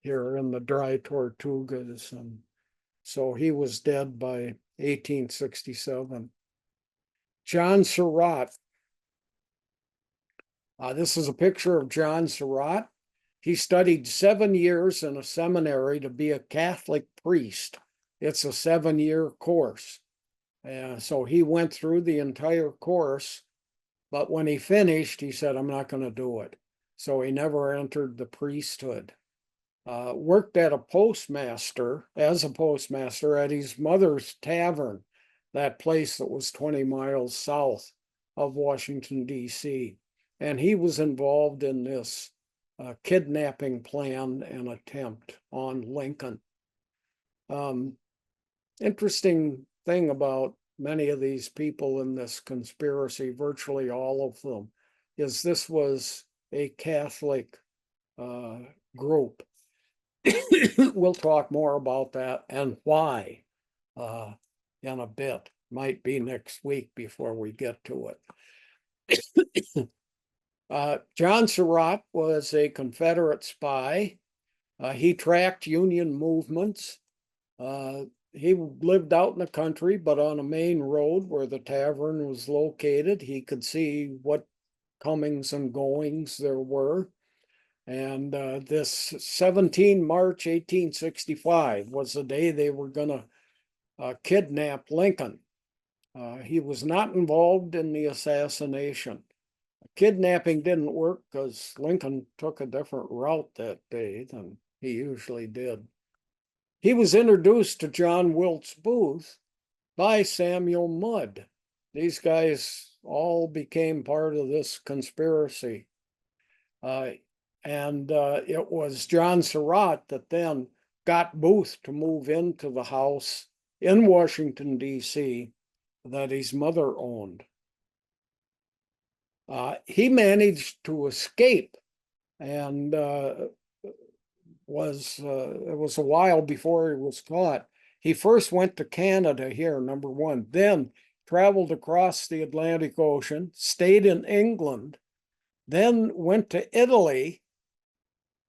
here in the Dry Tortugas, and so he was dead by 1867. John Surratt. This is a picture of John Surratt. He studied 7 years in a seminary to be a Catholic priest. It's a 7-year course. So he went through the entire course, but when he finished, he said, I'm not going to do it. So he never entered the priesthood. worked as a postmaster at his mother's tavern, that place that was 20 miles south of Washington, D.C. And he was involved in this kidnapping plan and attempt on Lincoln. Interesting thing about many of these people in this conspiracy, virtually all of them, is this was a Catholic group. We'll talk more about that and why in a bit. Might be next week before we get to it. John Surratt was a Confederate spy. He tracked Union movements. He lived out in the country, but on a main road where the tavern was located, he could see what comings and goings there were. And this 17 March 1865 was the day they were going to kidnap Lincoln. He was not involved in the assassination. Kidnapping didn't work because Lincoln took a different route that day than he usually did. He was introduced to John Wilkes Booth by Samuel Mudd. These guys all became part of this conspiracy. And it was John Surratt that then got Booth to move into the house in Washington, D.C. that his mother owned. He managed to escape, and it was a while before he was caught. He first went to Canada here, number one, then traveled across the Atlantic Ocean, stayed in England, then went to Italy,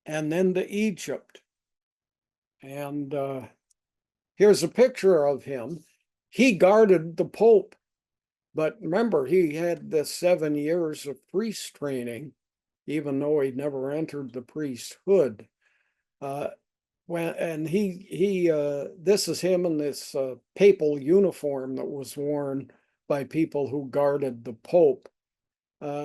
and then to Egypt. And here's a picture of him. He guarded the Pope, but remember, he had the 7 years of priest training, even though he'd never entered the priesthood. This is him in this papal uniform that was worn by people who guarded the Pope.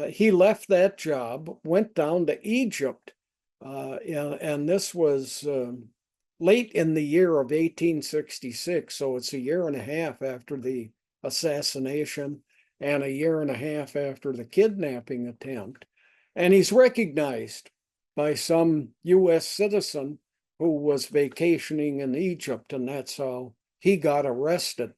He left that job, went down to Egypt, and this was late in the year of 1866, so it's a year and a half after the assassination and a year and a half after the kidnapping attempt. And he's recognized by some U.S. citizen who was vacationing in Egypt, and that's how he got arrested.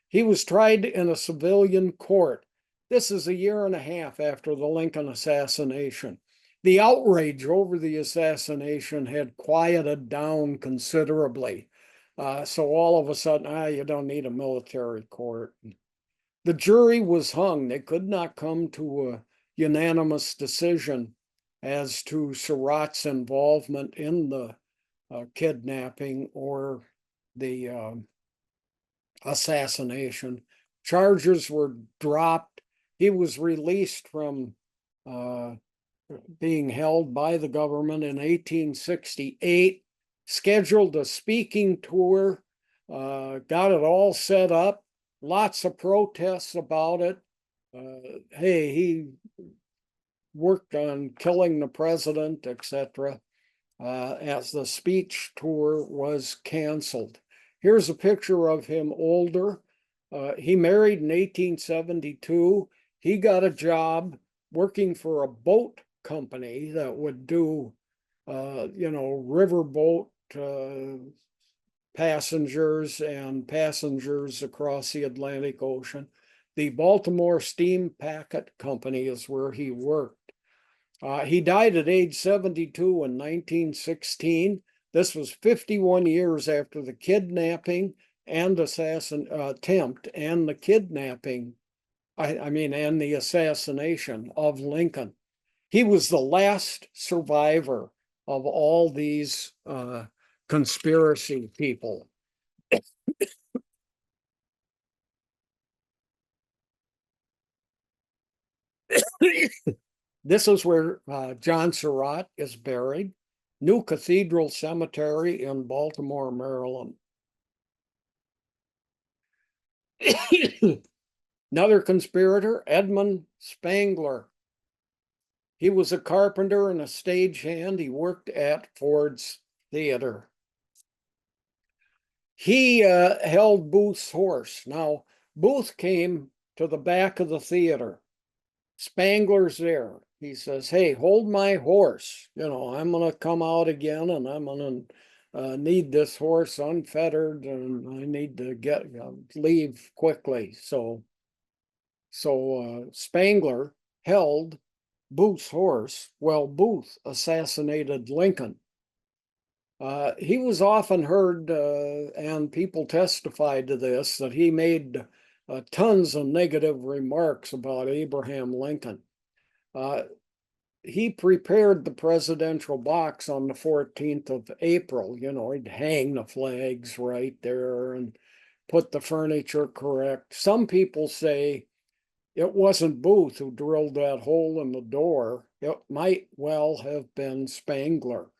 He was tried in a civilian court. This is a year and a half after the Lincoln assassination. The outrage over the assassination had quieted down considerably. So all of a sudden, you don't need a military court. The jury was hung. They could not come to a unanimous decision as to Surratt's involvement in the kidnapping or the assassination. Charges were dropped. He was released from being held by the government in 1868, scheduled a speaking tour, got it all set up, lots of protests about it. Hey, he worked on killing the president, etc., as the speech tour was canceled. Here's a picture of him older. He married in 1872. He got a job working for a boat company that would do, riverboat passengers and passengers across the Atlantic Ocean. The Baltimore Steam Packet Company is where he worked. He died at age 72 in 1916. This was 51 years after the kidnapping and attempt and the kidnapping, and the assassination of Lincoln. He was the last survivor of all these conspiracy people. This is where John Surratt is buried, New Cathedral Cemetery in Baltimore, Maryland. Another conspirator, Edmund Spangler. He was a carpenter and a stagehand. He worked at Ford's Theater. He held Booth's horse. Now, Booth came to the back of the theater. Spangler's there. He says, "Hey, hold my horse. You know, I'm going to come out again and I'm going to need this horse unfettered and I need to leave quickly." So Spangler held Booth's horse while Booth assassinated Lincoln. He was often heard, and people testified to this, that he made tons of negative remarks about Abraham Lincoln. He prepared the presidential box on the 14th of April. You know, he'd hang the flags right there and put the furniture correct. Some people say it wasn't Booth who drilled that hole in the door. It might well have been Spangler.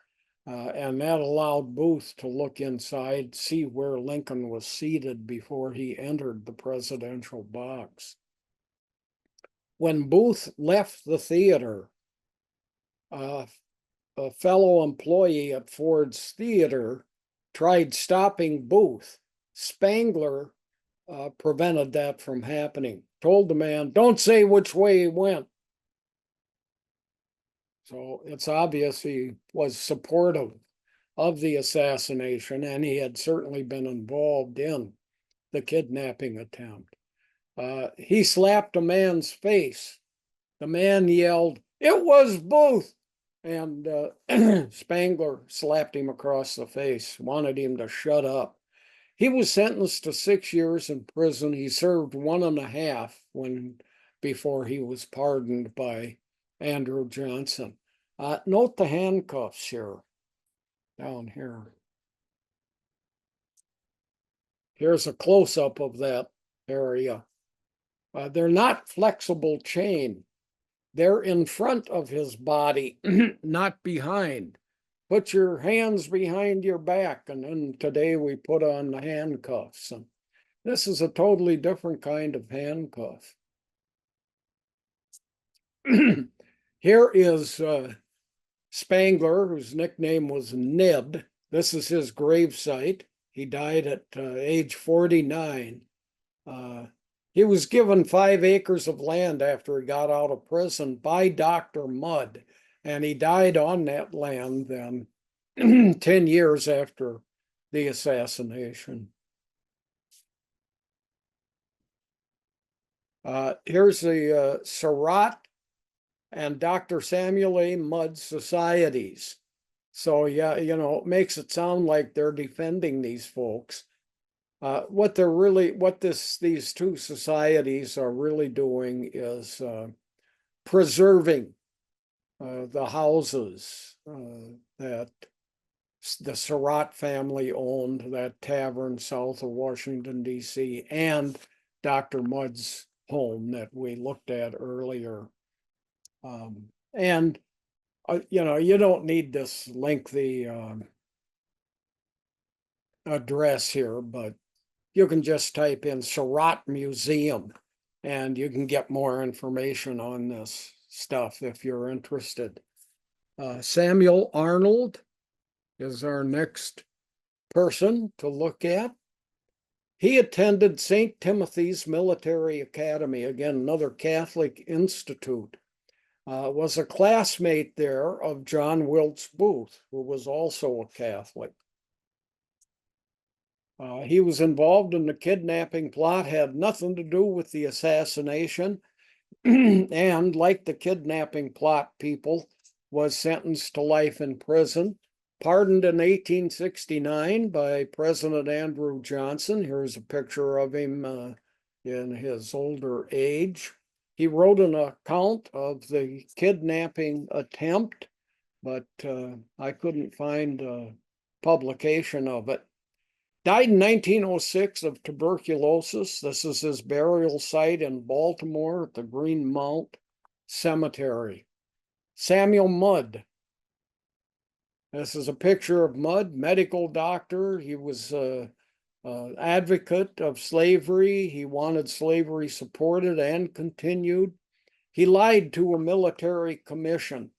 And that allowed Booth to look inside, see where Lincoln was seated before he entered the presidential box. When Booth left the theater, a fellow employee at Ford's Theater tried stopping Booth. Spangler prevented that from happening. Told the man, "Don't say which way he went." So it's obvious he was supportive of the assassination, and he had certainly been involved in the kidnapping attempt. He slapped a man's face. The man yelled, "It was Booth!" And Spangler slapped him across the face, wanted him to shut up. He was sentenced to 6 years in prison. He served 1.5 before he was pardoned by Andrew Johnson. Note the handcuffs here, down here. Here's a close-up of that area. They're not flexible chain. They're in front of his body, not behind. Put your hands behind your back, and then today we put on the handcuffs. And this is a totally different kind of handcuff. Here is Spangler, whose nickname was Ned. This is his gravesite. He died at age 49. He was given 5 acres of land after he got out of prison by Dr. Mudd, and he died on that land then 10 years after the assassination. Here's the Surratt and Dr. Samuel A. Mudd societies. So yeah, you know, it makes it sound like they're defending these folks. What these two societies are really doing is preserving the houses that the Surratt family owned, that tavern south of Washington, D.C., and Dr. Mudd's home that we looked at earlier. And you know, you don't need this lengthy address here, but you can just type in Surratt Museum and you can get more information on this stuff if you're interested. Samuel Arnold is our next person to look at. He attended St. Timothy's Military Academy, again, another Catholic institute. Was a classmate there of John Wilkes Booth, who was also a Catholic. He was involved in the kidnapping plot, had nothing to do with the assassination, and like the kidnapping plot people, was sentenced to life in prison, pardoned in 1869 by President Andrew Johnson. Here's a picture of him in his older age. He wrote an account of the kidnapping attempt, but I couldn't find a publication of it. Died in 1906 of tuberculosis. This is his burial site in Baltimore at the Green Mount Cemetery. Samuel Mudd. This is a picture of Mudd, medical doctor. He was an advocate of slavery. He wanted slavery supported and continued. He lied to a military commission.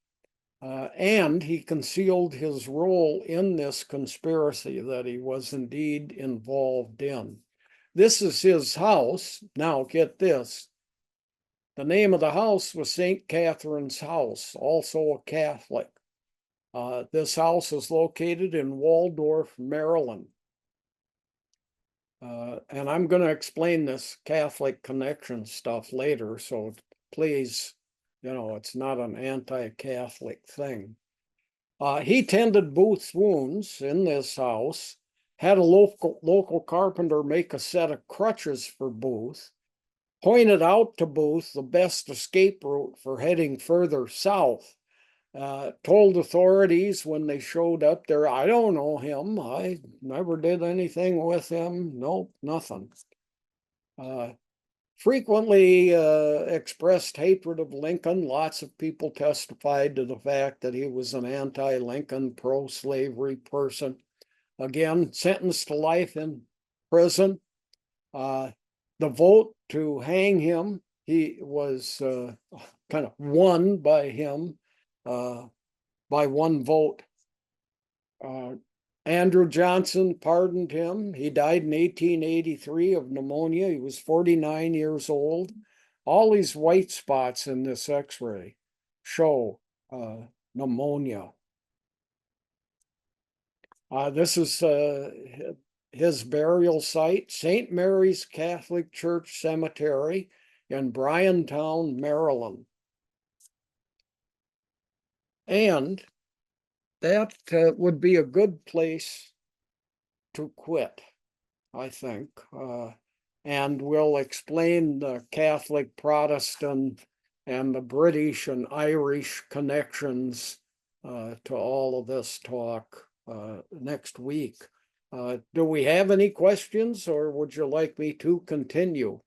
And he concealed his role in this conspiracy that he was indeed involved in. This is his house. Now, get this. The name of the house was St. Catherine's House, also a Catholic. This house is located in Waldorf, Maryland. And I'm going to explain this Catholic connection stuff later, so please, it's not an anti-Catholic thing. He tended Booth's wounds in this house, had a local carpenter make a set of crutches for Booth, pointed out to Booth the best escape route for heading further south. Told authorities when they showed up there, I don't know him. I never did anything with him. Nope, nothing. Frequently expressed hatred of Lincoln. Lots of people testified to the fact that he was an anti-Lincoln, pro-slavery person. Again, sentenced to life in prison. The vote to hang him, he was kind of won by him by one vote. Andrew Johnson pardoned him. He died in 1883 of pneumonia. He was 49 years old. All these white spots in this x-ray show pneumonia. This is his burial site, St. Mary's Catholic Church Cemetery in Bryantown, Maryland. And that would be a good place to quit, I think. And we'll explain the Catholic, Protestant, and the British and Irish connections to all of this talk next week. Do we have any questions, or would you like me to continue?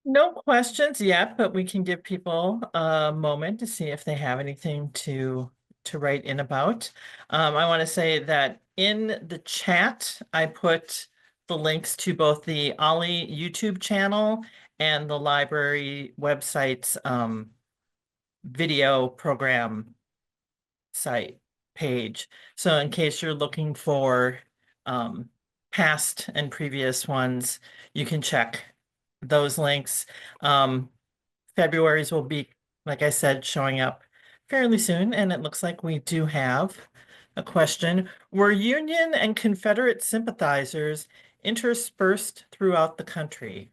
No questions yet, but we can give people a moment to see if they have anything to write in about. I want to say that in the chat, I put the links to both the OLLI YouTube channel and the library website's video program site page. So in case you're looking for past and previous ones, you can check those links. February's will be, like I said, showing up fairly soon, and it looks like we do have a question. Were Union and Confederate sympathizers interspersed throughout the country?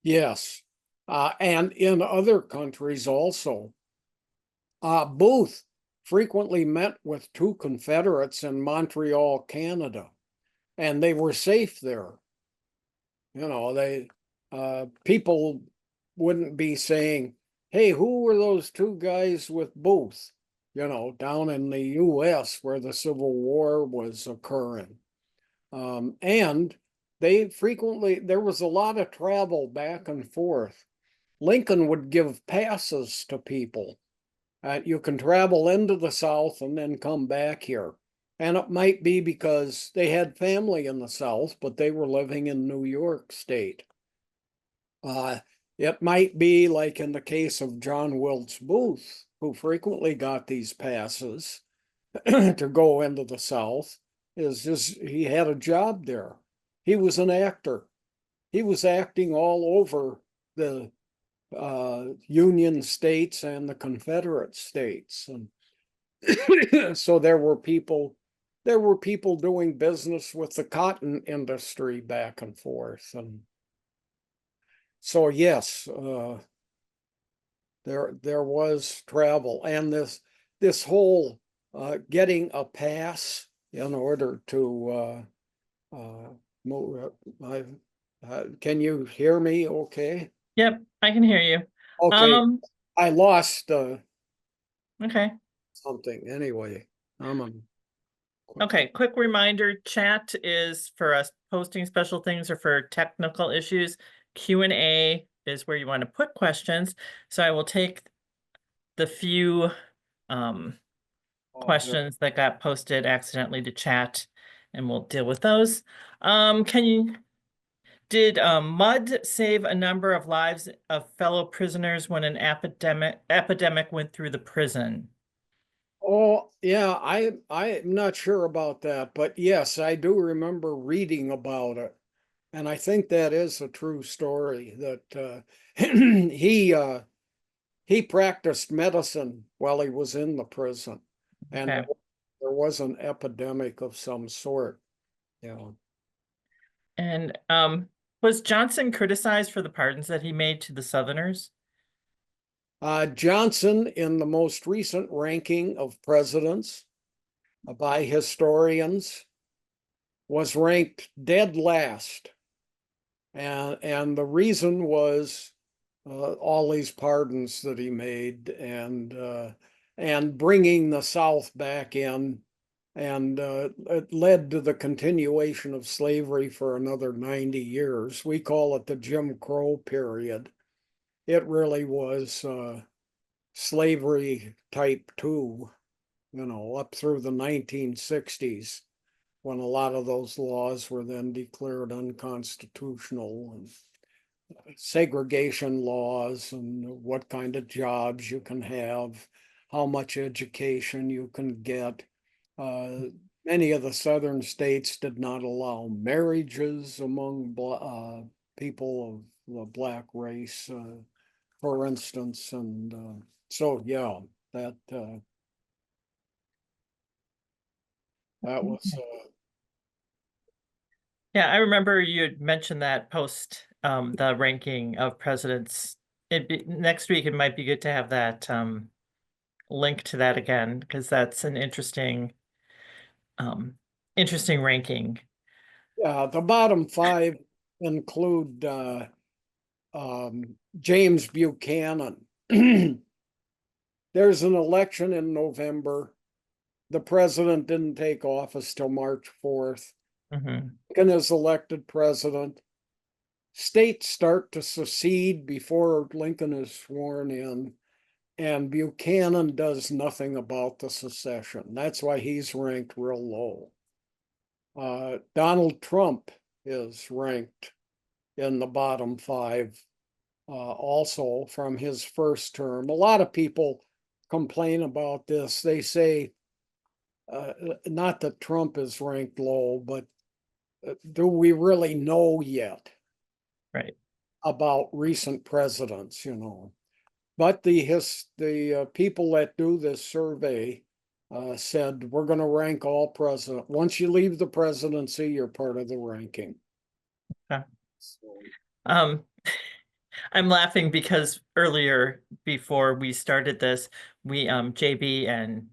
Yes, and in other countries also. Booth frequently met with two Confederates in Montreal, Canada, and they were safe there. People wouldn't be saying, hey, who were those two guys with Booth? Down in the US where the Civil War was occurring. And there was a lot of travel back and forth. Lincoln would give passes to people. You can travel into the South and then come back here. And it might be because they had family in the South, but they were living in New York State. It might be like in the case of John Wilkes Booth, who frequently got these passes to go into the South, is just he had a job there. He was an actor. He was acting all over the Union states and the Confederate states. And so there were people doing business with the cotton industry back and forth. And so yes, there was travel, and this whole getting a pass in order to move. Can you hear me okay? Yep, I can hear you. Okay, I lost Okay. something anyway. Okay, quick reminder, chat is for us posting special things or for technical issues. Q&A is where you want to put questions. So I will take the few questions that got posted accidentally to chat and we'll deal with those. Did Mudd save a number of lives of fellow prisoners when an epidemic went through the prison? Oh, yeah, I'm not sure about that, but yes, I do remember reading about it. And I think that is a true story that he he practiced medicine while he was in the prison, and Okay. there was an epidemic of some sort. Yeah. And was Johnson criticized for the pardons that he made to the Southerners? Johnson, in the most recent ranking of presidents by historians, was ranked dead last. And the reason was all these pardons that he made and bringing the South back in, and it led to the continuation of slavery for another 90 years. We call it the Jim Crow period. It really was slavery type two, up through the 1960s when a lot of those laws were then declared unconstitutional, and segregation laws and what kind of jobs you can have, how much education you can get. Uh, Many of the southern states did not allow marriages among people of the black race, for instance. And so, yeah, that that was Yeah, I remember you had mentioned that post the ranking of presidents. Next week it might be good to have that link to that again because that's an um interesting ranking. yeah. The bottom five include James Buchanan. There's an election in November. The president didn't take office till March 4th. Hmm. Lincoln is elected president. States start to secede before Lincoln is sworn in, and Buchanan does nothing about the secession. That's why he's ranked real low. Donald Trump is ranked in the bottom five, also from his first term. A lot of people complain about this. They say, not that Trump is ranked low, but do we really know yet Right. about recent presidents? But the people that do this survey said we're going to rank all president. Once you leave the presidency, you're part of the ranking. Yeah. So, Um, I'm laughing because earlier before we started this, we JB and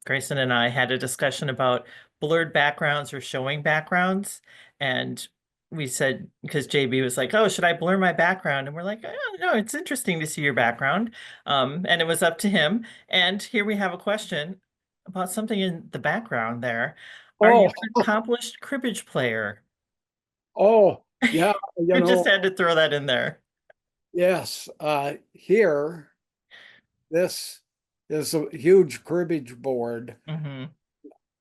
Grayson and I had a discussion about blurred backgrounds or showing backgrounds. And we said, because JB was like, oh, should I blur my background? And we're like, oh, no, it's interesting to see your background. And it was up to him. And here we have a question about something in the background there. Are you oh, an accomplished cribbage player? oh, yeah, I just had to throw that in there. yes. Here, this is a huge cribbage board. Hmm.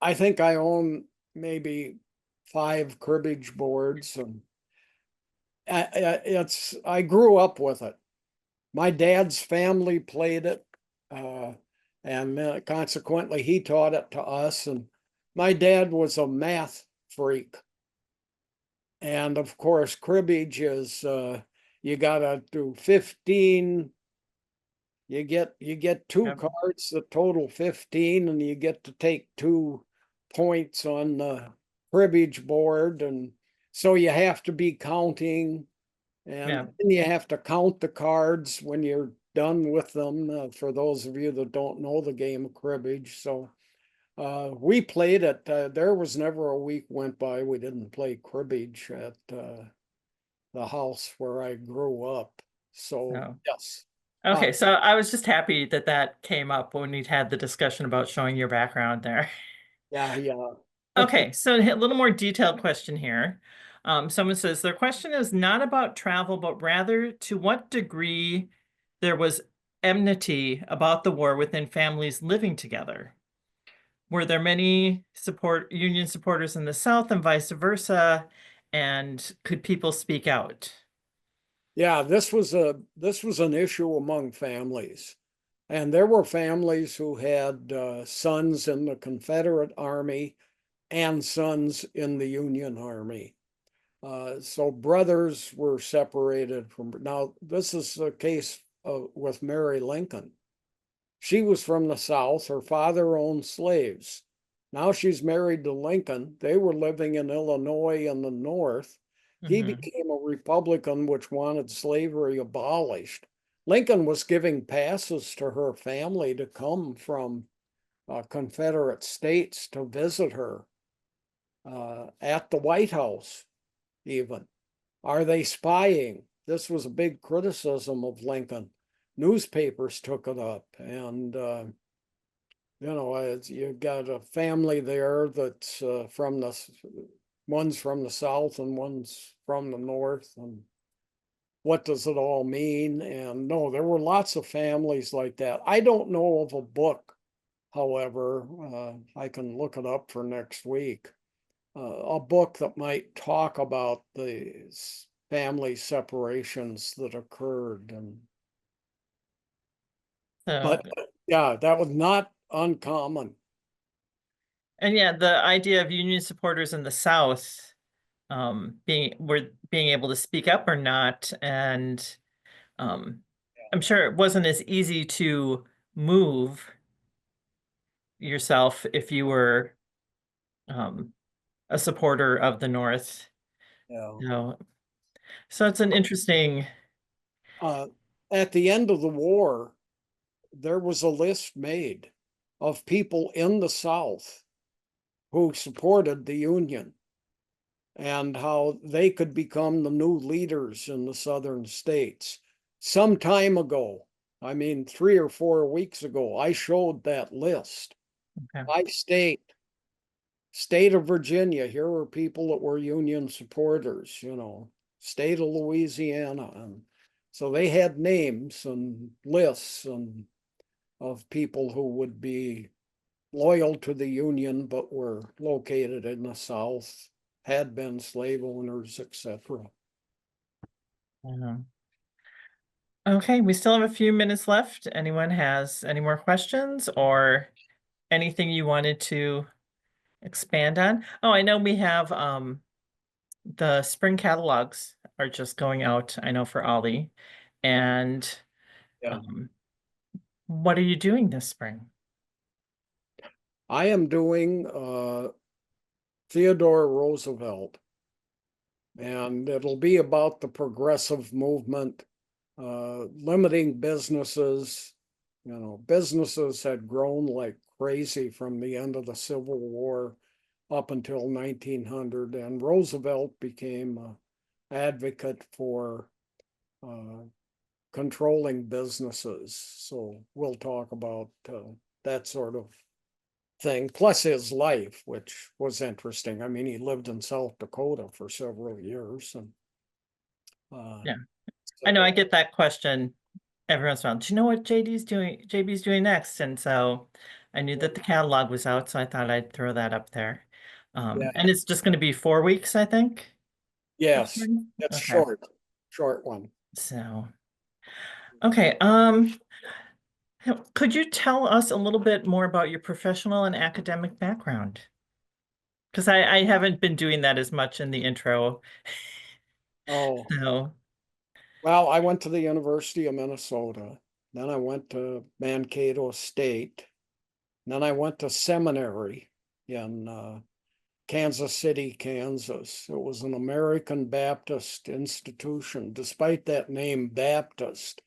I think I own maybe five cribbage boards, and I grew up with it. My dad's family played it, uh, and consequently, he taught it to us. And my dad was a math freak, and of course, cribbage is you gotta do 15. You get two Yep. cards that total 15, and you get to take 2 points on the cribbage board, and so you have to be counting, and Yeah. then you have to count the cards when you're done with them, for those of you that don't know the game of cribbage. So we played it. There was never a week went by we didn't play cribbage at the house where I grew up. So No. yes. uh, Okay, so I was just happy that that came up when we had the discussion about showing your background there. yeah, yeah. Okay, so a little more detailed question here. Someone says their question is not about travel, but rather to what degree there was enmity about the war within families living together. Were there many Union supporters in the South and vice versa? And could people speak out? Yeah, this was an issue among families. And there were families who had sons in the Confederate Army and sons in the Union Army. So brothers were separated from. Now, this is the case with Mary Lincoln. She was from the South. Her father owned slaves. Now she's married to Lincoln. They were living in Illinois in the North. He Hmm. became a Republican, which wanted slavery abolished. Lincoln was giving passes to her family to come from Confederate states to visit her at the White House, even. Are they spying? This was a big criticism of Lincoln. Newspapers took it up, and you've got a family there that's one's from the South and one's from the North, and what does it all mean? And no, there were lots of families like that. I don't know of a book, however, I can look it up for next week, a book that might talk about the family separations that occurred. So, But yeah, that was not uncommon. and yeah, the idea of Union supporters in the South being able to speak up or not, and um, I'm sure it wasn't as easy to move yourself if you were um, a supporter of the North. Yeah. No, so it's an interesting. Uh, at the end of the war, there was a list made of people in the South who supported the Union and how they could become the new leaders in the Southern states. Some time ago, I mean, 3 or 4 weeks ago, I showed that list. Okay. By state of Virginia, here were people that were Union supporters, state of Louisiana. And so they had names and lists and of people who would be loyal to the Union but were located in the South, had been slave owners, etc. Mhm. Okay, we still have a few minutes left. Anyone has any more questions or anything you wanted to expand on? Oh, I know we have the spring catalogs are just going out, I know for Ollie. And Yeah. um, what are you doing this spring? I am doing Theodore Roosevelt, and it'll be about the progressive movement, limiting businesses. Businesses had grown like crazy from the end of the Civil War up until 1900, and Roosevelt became an advocate for uh, controlling businesses. So we'll talk about that sort of thing, plus his life, which was interesting. I mean, he lived in South Dakota for several years, and uh, Yeah, I know I so get that question every once in a while. Do you know what JB's doing next? And so I knew that the catalog was out, so I thought I'd throw that up there. yeah, And it's just going to be 4 weeks, I think. This yes, spring? it's Okay. short one. So, okay. Could you tell us a little bit more about your professional and academic background? Because I haven't been doing that as much in the intro. Oh, So, well, I went to the University of Minnesota. Then I went to Mankato State. Then I went to seminary in Kansas City, Kansas. It was an American Baptist institution. Despite that name, Baptist,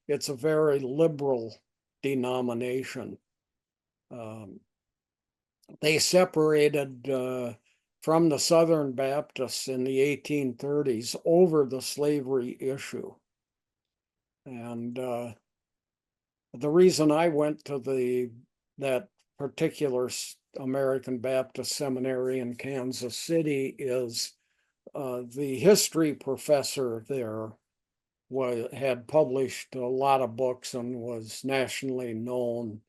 it's a very liberal denomination. Um, they separated from the Southern Baptists in the 1830s over the slavery issue. And the reason I went to that particular American Baptist seminary in Kansas City is the history professor there had published a lot of books and was nationally known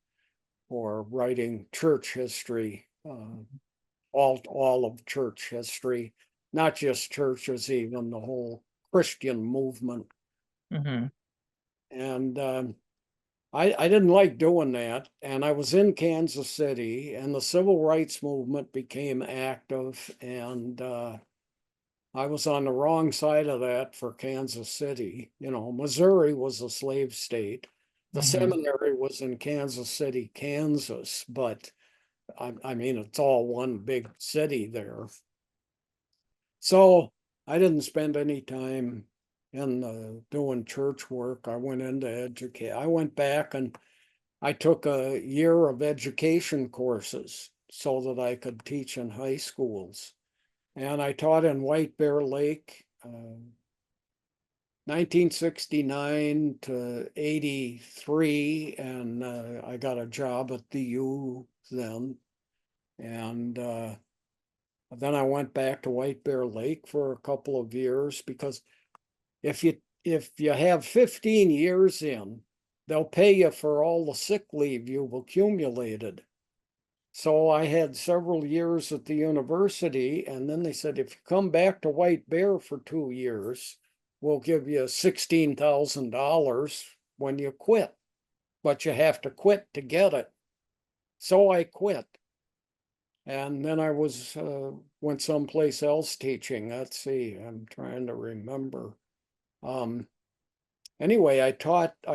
for writing church history, all of church history, not just churches, even the whole Christian movement. mhm. And I didn't like doing that. And I was in Kansas City, and the civil rights movement became active. And I was on the wrong side of that for Kansas City. You know, Missouri was a slave state. The Hmm. seminary was in Kansas City, Kansas, but I mean, it's all one big city there. So I didn't spend any time in doing church work. I went into educate. I went back and I took a year of education courses so that I could teach in high schools. And I taught in White Bear Lake, 1969 to 83. And I got a job at the U then. And then I went back to White Bear Lake for a couple of years because if you have 15 years in, they'll pay you for all the sick leave you've accumulated. So I had several years at the university, and then they said, if you come back to White Bear for 2 years, we'll give you $16,000 when you quit, but you have to quit to get it. So I quit. And then I went someplace else teaching. Let's see, I'm trying to remember. Um, anyway, I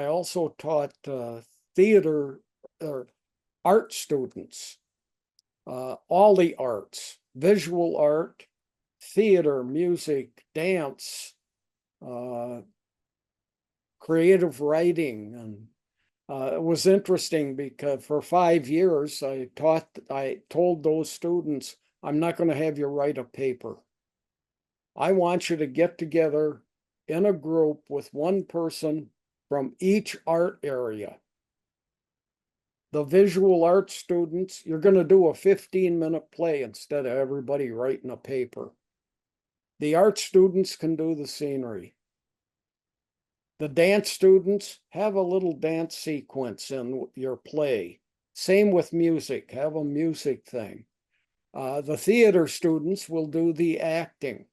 also taught theater or art students, all the arts, visual art, theater, music, dance, uh, creative writing. And it was interesting because for 5 years I told those students, I'm not going to have you write a paper. I want you to get together in a group with one person from each art area. The visual arts students, you're going to do a 15-minute play instead of everybody writing a paper. The art students can do the scenery. The dance students, have a little dance sequence in your play. Same with music, have a music thing. The theater students will do the acting.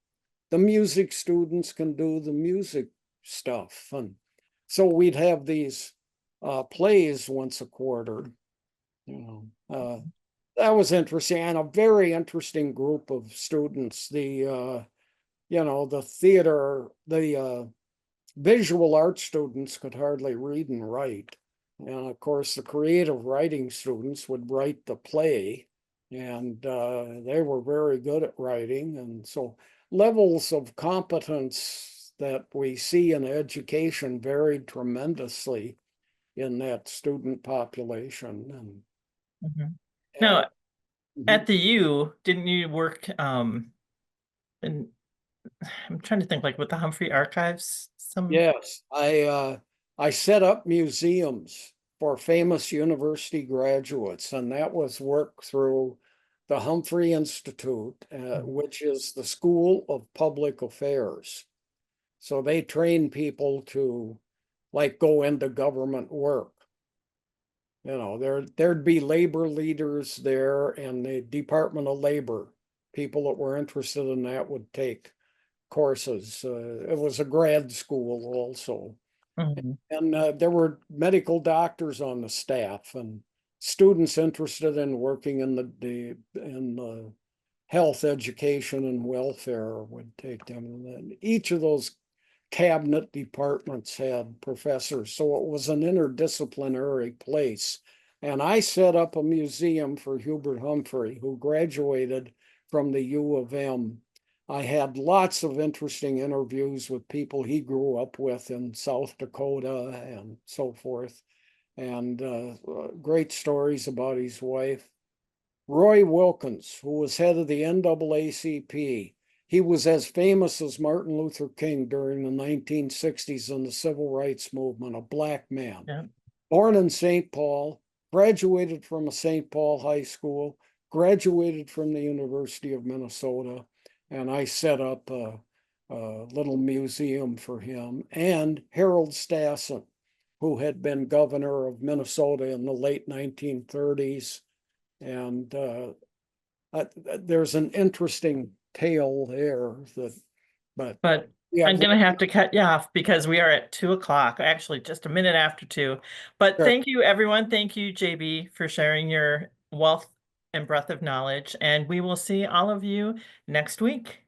The music students can do the music stuff. And so we'd have these plays once a quarter. That was interesting, and a very interesting group of students. The theater, the visual arts students could hardly read and write. And of course, the creative writing students would write the play, and they were very good at writing. And so levels of competence that we see in education varied tremendously in that student population. Hmm. And Now, at the U, didn't you work and I'm trying to think like with the Humphrey Archives some. Yes, I set up museums for famous university graduates, and that was work through the Humphrey Institute, which is the School of Public Affairs. So they train people to like go into government work. There'd be labor leaders there, and the Department of Labor, people that were interested in that would take courses. It was a grad school also. Mhm. And there were medical doctors on the staff and students interested in working in the health education and welfare would take them. And then each of those cabinet departments had professors, so it was an interdisciplinary place. And I set up a museum for Hubert Humphrey, who graduated from the U of M. I had lots of interesting interviews with people he grew up with in South Dakota and so forth, and great stories about his wife. Roy Wilkins, who was head of the NAACP, he was as famous as Martin Luther King during the 1960s and the civil rights movement, a black man. Yeah. Born in St. Paul, graduated from a St. Paul high school, graduated from the University of Minnesota, and I set up a little museum for him. And Harold Stassen, who had been governor of Minnesota in the late 1930s. And there's an interesting tale there but But Yeah, I'm gonna have to cut you off because we are at 2 o'clock, actually just a minute after 2. But sure. thank you, everyone. Thank you, JB, for sharing your wealth and breadth of knowledge. And we will see all of you next week.